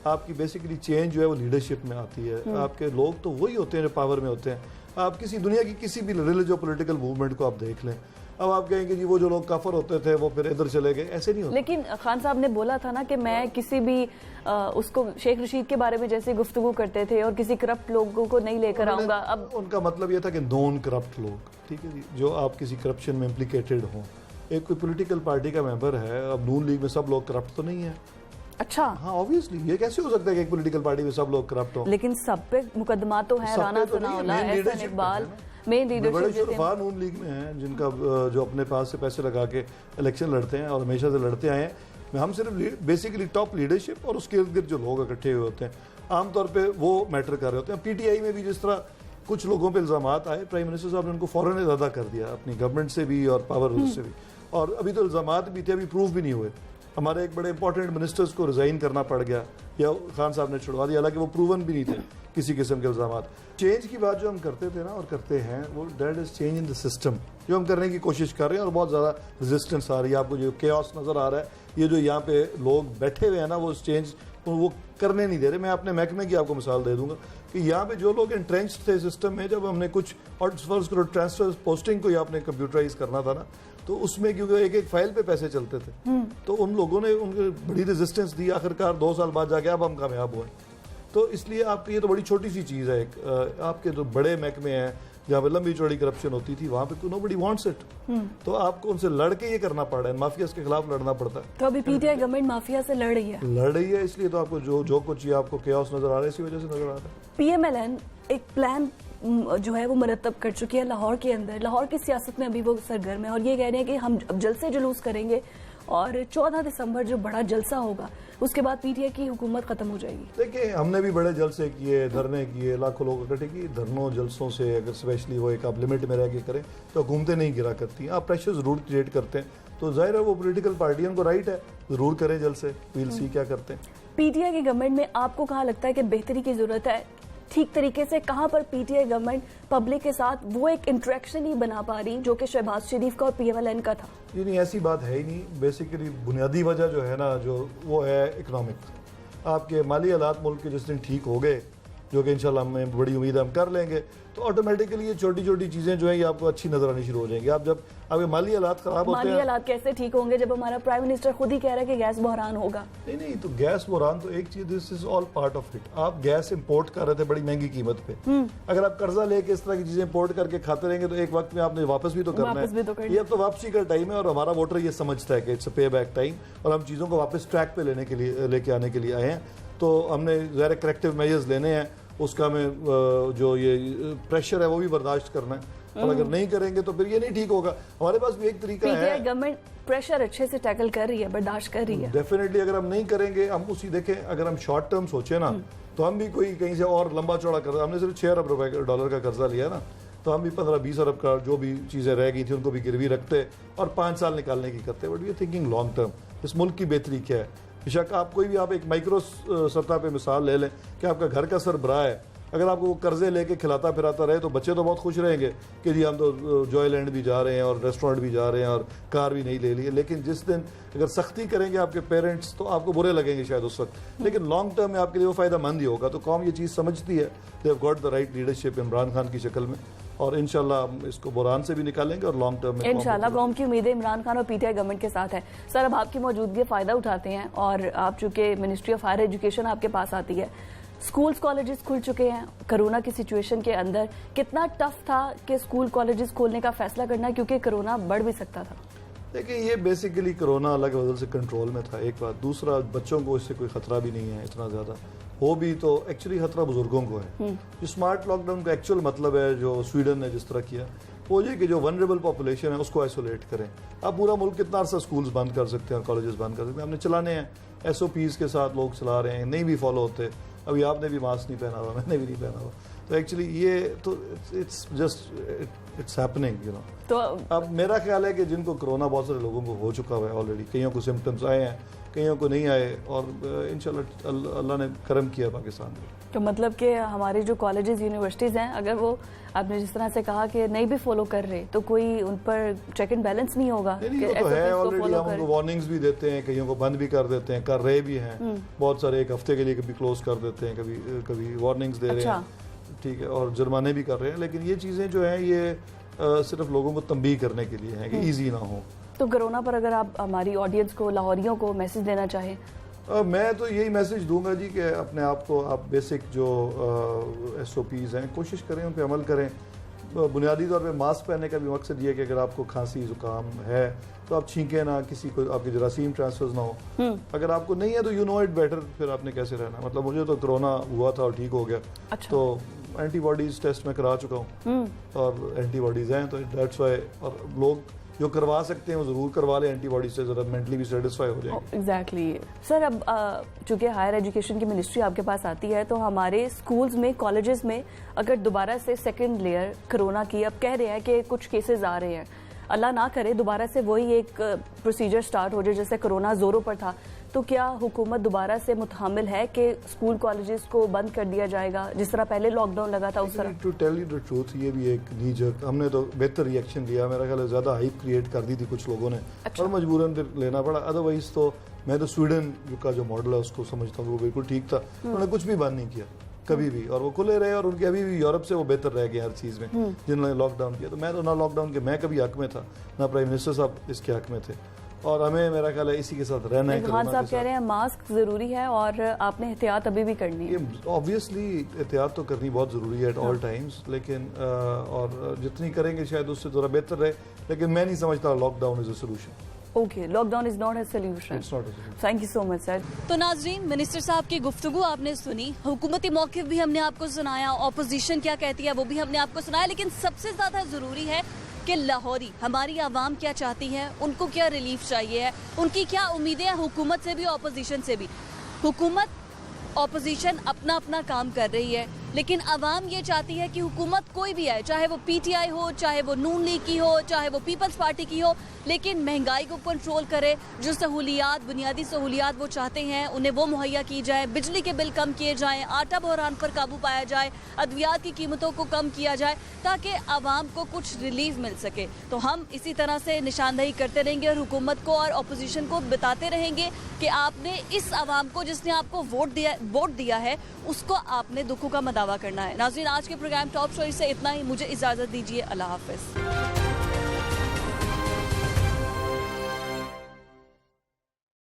आपकी बेसिकली चेंज जो है वो लीडरशिप में आती है। आपके लोग तो वही होते हैं जो पावर में होते हैं। आप किसी दुनिया की किसी भी रिलीजियस पॉलिटिकल मूवमेंट को आप देख लें, अब आप कहेंगे जी वो जो लोग काफर होते थे वो फिर इधर चले गए, ऐसे नहीं होता। लेकिन खान साहब ने बोला था ना कि मैं किसी भी उसको शेख रशीद के बारे में जैसे गुफ्तगू करते थे और किसी करप्ट लोगों को नहीं लेकर आऊंगा। अब उनका मतलब ये था कि नॉन करप्ट लोग, ठीक है जी, जो आप किसी करप्शन में इम्प्लीकेटेड हों। एक कोई पॉलिटिकल पार्टी का मेंबर है, अब नून लीग में सब लोग करप्ट तो नहीं है। अच्छा, हाँ ऑब्वियसली, ये कैसे हो सकता है कि एक पॉलिटिकल पार्टी में सब लोग करप्ट हो? लेकिन सब पे मुकदमा तो है, राना सनाउल्लाह, एहसन इकबाल, मेन लीडरशिप नून लीग में हैं जिनका जो अपने पास से पैसे लगा के इलेक्शन लड़ते हैं और हमेशा से लड़ते आए हैं। हम सिर्फ बेसिकली टॉप लीडरशिप और उसके इर्द गिर्द जो लोग इकट्ठे हुए होते हैं आमतौर पे वो मैटर कर रहे होते हैं। पीटीआई में भी जिस तरह कुछ लोगों पे इल्जाम आए, प्राइम मिनिस्टर साहब ने उनको फौरन अदा कर दिया अपनी गवर्नमेंट से भी और पावर से भी, और अभी तो इल्जाम भी थे, अभी प्रूफ भी नहीं हुए। हमारे एक बड़े इंपॉर्टेंट मिनिस्टर्स को रिजाइन करना पड़ गया या खान साहब ने छुड़वा दिया, हालांकि वो प्रूवन भी नहीं थे किसी किस्म के इल्जाम। चेंज की बात जो हम करते थे ना और करते हैं, वो that is change in the system, जो हम करने की कोशिश कर रहे हैं और बहुत ज़्यादा रेजिस्टेंस आ रही है। आपको जो केओस नज़र आ रहा है, ये जो यहाँ पे लोग बैठे हुए हैं ना, वो चेंज वो करने नहीं दे रहे। मैं अपने महकमे की आपको मिसाल दे दूंगा कि यहाँ पे जो लोग इंट्रेंच्ड थे सिस्टम में, जब हमने कुछ और फर्ज करो ट्रांसफर पोस्टिंग को आपने कंप्यूटराइज करना था ना, तो उसमें क्योंकि एक एक फाइल पे पैसे चलते थे, तो उन लोगों ने उनको बड़ी रेजिस्टेंस दी, आखिरकार 2 साल बाद जाके अब हम कामयाब हुए। तो इसलिए आपकी ये तो बड़ी छोटी सी चीज़ है। एक आपके जो बड़े महकमे हैं जहाँ पे लंबी चौड़ी करप्शन होती थी, वहाँ पे नोबडी वांट्स इट, तो आपको उनसे लड़ के ये करना पड़ रहा है, माफियाज के खिलाफ लड़ना पड़ता है। तो अभी पीटीआई गवर्नमेंट माफिया से लड़ रही है, इसलिए तो आपको जो कुछ ये आपको केओस नजर आ रहा है, इसी वजह से नजर आ रहा है। पीएमएलएन एक प्लान जो है वो मरतब कर चुकी है लाहौर के अंदर। लाहौर की सियासत में अभी वो सरगर्म है और ये कह रहे हैं कि हम अब जलसे जुलूस करेंगे और 14 दिसंबर जो बड़ा जलसा होगा उसके बाद पीटीआई की हुकूमत खत्म हो जाएगी। देखिए, हमने भी बड़े जलसे किए, धरने किए, लाखों लोग इकट्ठे किए। धरनों जलसों से अगर स्पेशली वो एक आप लिमिट में रह के करें तो हुकूमतें नहीं गिरा करती। आप प्रेशर जरूर क्रिएट करते हैं, तो जाहिर है वो पॉलिटिकल पार्टियों को राइट है, जरूर करें जलसे, वील सी क्या करते हैं। पीटीआई की गवर्नमेंट में आपको कहाँ लगता है कि बेहतरी की जरूरत है? ठीक तरीके से कहां पर पीटीआई गवर्नमेंट पब्लिक के साथ वो एक इंटरेक्शन ही बना पा रही जो कि शहबाज शरीफ का और पीएमएलएन का था? जी नहीं, ऐसी बात है ही नहीं। बेसिकली बुनियादी वजह जो है ना, जो वो है इकोनॉमिक। आपके माली हालात मुल्क के जिस दिन ठीक हो गए, जो कि इंशाल्लाह हमें बड़ी उम्मीद हम कर लेंगे, तो ऑटोमेटिकली ये छोटी छोटी चीज़ें जो है ये आपको अच्छी नजर आनी शुरू हो जाएंगी। आप जब आपके माली हालात खराब होते हैं, माली हालात कैसे ठीक होंगे जब हमारा प्राइम मिनिस्टर खुद ही कह रहा है कि गैस बहरान होगा? नहीं, तो गैस बहरान तो एक चीज, this is all part of it. आप गैस इंपोर्ट कर रहे थे बड़ी महंगी कीमत पे, अगर आप कर्जा लेके इस तरह की चीजें इंपोर्ट करके खाते रहेंगे तो एक वक्त में आपने वापस भी तो करना है। ये अब तो वापसी का टाइम है और हमारा वोटर ये समझता है कि इट्स अ पे बैक टाइम और हम चीजों को वापस ट्रैक पे लेके आने के लिए आए हैं। तो हमने ज़ाहिर करेक्टिव मेजर्स लेने हैं, उसका हमें जो ये प्रेशर है वो भी बर्दाश्त करना है, और अगर नहीं करेंगे तो फिर ये नहीं ठीक होगा। हमारे पास भी एक तरीका है। गवर्नमेंट प्रेशर अच्छे से टैकल कर रही है, बर्दाश्त कर रही है। डेफिनेटली अगर हम नहीं करेंगे, हम उसी देखें, अगर हम शॉर्ट टर्म सोचे ना, तो हम भी कोई कहीं से और लंबा चौड़ा कर्जा, हमने सिर्फ 6 अरब डॉलर का कर्जा लिया ना, तो हम भी 15-20 अरब का जो भी चीज़ें रह गई थी उनको भी गिरवी रखते और 5 साल निकालने की करते। But we are thinking long term, इस मुल्क की बेहतरी क्या है। बेशक आप कोई भी आप एक माइक्रो सतह पे मिसाल ले लें कि आपका घर का सरबराह है, अगर आपको वो कर्जे लेके खिलाता फिराता रहे तो बच्चे तो बहुत खुश रहेंगे कि जी हम तो जॉयलैंड भी जा रहे हैं और रेस्टोरेंट भी जा रहे हैं और कार भी नहीं ले ली है। लेकिन जिस दिन अगर सख्ती करेंगे आपके पेरेंट्स तो आपको बुरे लगेंगे शायद उस वक्त, लेकिन लॉन्ग टर्म में आपके लिए वो फ़ायदेमंद ही होगा। तो कौम ये चीज़ समझती है, they have got the right leadership Imran Khan की शक्ल में, और इंशाल्लाह हम इसको बुरान से भी निकालेंगे और लॉन्ग टर्म में इंशाल्लाह कौम की उम्मीदें इमरान खान और पीटीआई गवर्नमेंट के साथ है। सर, अब आपकी मौजूदगी फ़ायदा उठाते हैं और आप चूँकि मिनिस्ट्री ऑफ हायर एजुकेशन आपके पास आती है, स्कूल्स कॉलेजेस खुल चुके हैं। कोरोना की सिचुएशन के अंदर कितना टफ था कि स्कूल कॉलेजेस खोलने का फैसला करना, क्योंकि कोरोना बढ़ भी सकता था? देखिए, ये बेसिकली कोरोना अलग वजह से कंट्रोल में था, एक बात। दूसरा, बच्चों को इससे कोई खतरा भी नहीं है इतना ज़्यादा, हो भी तो एक्चुअली खतरा बुजुर्गों को है। जो स्मार्ट लॉकडाउन का एक्चुअल मतलब है, जो स्वीडन ने जिस तरह किया, वो ये कि जो वनरेबल पॉपुलेशन है उसको आइसोलेट करें। अब पूरा मुल्क कितना अर्सा स्कूल्स बंद कर सकते हैं, कॉलेजेस बंद कर सकते हैं, हमने चलाने हैं, SOPs के साथ लोग चला रहे हैं, नहीं भी फॉलो होते। अभी आपने भी मास्क नहीं पहना हुआ, मैंने भी नहीं पहना हुआ, तो एक्चुअली ये तो इट्स हैपनिंग, यू नो। तो अब मेरा ख्याल है कि जिनको कोरोना बहुत सारे लोगों को हो चुका हुआ है ऑलरेडी, कईयों को सिम्टम्स आए हैं, कईयों को नहीं आए, और इंशाल्लाह अल्लाह ने करम किया पाकिस्तान में। तो मतलब कि हमारे जो कॉलेजेस यूनिवर्सिटीज़ हैं, अगर वो आपने जिस तरह से कहा कि नहीं भी फॉलो कर रहे तो कोई उन पर चेक एंड बैलेंस नहीं होगा? नहीं, वो तो है ऑलरेडी, हम उनको वार्निंग्स भी देते हैं, कईयों को बंद भी कर देते हैं, कर रहे भी हैं बहुत सारे, 1 हफ्ते के लिए कभी क्लोज कर देते हैं, कभी वार्निंग्स दे रहे हैं, ठीक है, और जुर्माने भी कर रहे हैं। लेकिन ये चीज़ें जो हैं ये सिर्फ लोगों को तंबीह करने के लिए हैं कि ईजी ना हो। तो कोरोना पर अगर आप हमारी ऑडियंस को, लाहौरियों को मैसेज देना चाहें? मैं तो यही मैसेज दूंगा जी कि अपने आप को आप बेसिक जो SOPs हैं कोशिश करें, उन पर अमल करें। बुनियादी तौर पे मास्क पहनने का भी मकसद ये है कि अगर आपको खांसी जुकाम है तो आप छींके ना, किसी को आपके जरासीम ट्रांसफर ना हो। अगर आपको नहीं है तो यू नो इट बेटर, फिर आपने कैसे रहना। मतलब मुझे तो कोरोना हुआ था और ठीक हो गया। अच्छा। तो एंटीबॉडीज टेस्ट में करा चुका हूँ और एंटीबॉडीज हैं, तो दैट्स वाई। और लोग जो करवा सकते हैं वो ज़रूर करवा लें, एंटीबॉडीज से ज़रा मेंटली भी सेटिस्फाई हो जाएंगे। एग्जैक्टली सर, अब चूंकि हायर एजुकेशन की मिनिस्ट्री आपके पास आती है, तो हमारे स्कूल्स में, कॉलेजेस में अगर दोबारा से सेकेंड लेयर कोरोना की, अब कह रहे हैं कि कुछ केसेस आ रहे हैं, अल्लाह ना करे दोबारा से वही एक प्रोसीजर स्टार्ट हो जाए जैसे कोरोना जोरों पर था, तो क्या हुकूमत दोबारा से मुतहम्मिल है कि स्कूल कॉलेजेस को बंद कर दिया जाएगा जिस तरह पहले लॉकडाउन लगा था उस तरह? To tell you the truth, ये भी एक नीजर, हमने तो बेहतर रिएक्शन लिया। मेरा ख्याल है ज़्यादा हाइप क्रिएट कर दी थी कुछ लोगों ने। अच्छा। और मजबूरन लेना पड़ा। अदरवाइज तो मैं तो स्वीडन का जो मॉडल है उसको समझता हूँ, वो बिल्कुल ठीक था। उन्होंने कुछ भी बंद नहीं किया कभी भी, और वो खुले रहे, और उनके अभी भी यूरोप से वो बेहतर रह गए हर चीज़ में जिन्होंने लॉकडाउन किया। तो मैं तो ना लॉकडाउन के मैं कभी हक में था, ना प्राइम मिनिस्टर साहब इसके हक में थे, और हमें मेरा ख्याल है इसी के साथ रहना है। खान साहब कह रहे हैं मास्क जरूरी है और आपने एहतियात अभी भी करनी है। ऑब्वियसली एहतियात तो करनी बहुत ज़रूरी है एट ऑल टाइम्स, लेकिन और जितनी करेंगे शायद उससे थोड़ा बेहतर रहे, लेकिन मैं नहीं समझता lockdown is a solution. Okay, lockdown is not a solution. Thank you so much sir. तो नाजरीन, मिनिस्टर साहब की गुफ्तगू आपने सुनी, हुकूमती मौक़िफ़ भी हमने आपको सुनाया, ऑपोजिशन क्या कहती है वो भी हमने आपको सुनाया, लेकिन सबसे ज़्यादा ज़रूरी है कि लाहौरी, हमारी आवाम क्या चाहती है, उनको क्या रिलीफ चाहिए है, उनकी क्या उम्मीदें हैं हुकूमत से भी, ऑपोजिशन से भी। हुकूमत, ऑपोजिशन अपना अपना काम कर रही है, लेकिन आवाम ये चाहती है कि हुकूमत कोई भी आए, चाहे वो PTI हो, चाहे वो नून लीग की हो, चाहे वो पीपल्स पार्टी की हो, लेकिन महंगाई को कंट्रोल करे, जो सहूलियात, बुनियादी सहूलियात वो चाहते हैं उन्हें वो मुहैया की जाए, बिजली के बिल कम किए जाएं, आटा बहरान पर काबू पाया जाए, अद्वियात की कीमतों को कम किया जाए, ताकि आवाम को कुछ रिलीफ मिल सके। तो हम इसी तरह से निशानदेही करते रहेंगे और हुकूमत को और अपोजिशन को बताते रहेंगे कि आपने इस आवाम को, जिसने आपको वोट दिया है, उसको आपने दुखों का दावा करना है। नाज़रीन, आज के प्रोग्राम टॉप स्टोरी से इतना ही। मुझे इजाज़त दीजिए। अल्लाह हाफ़िज़।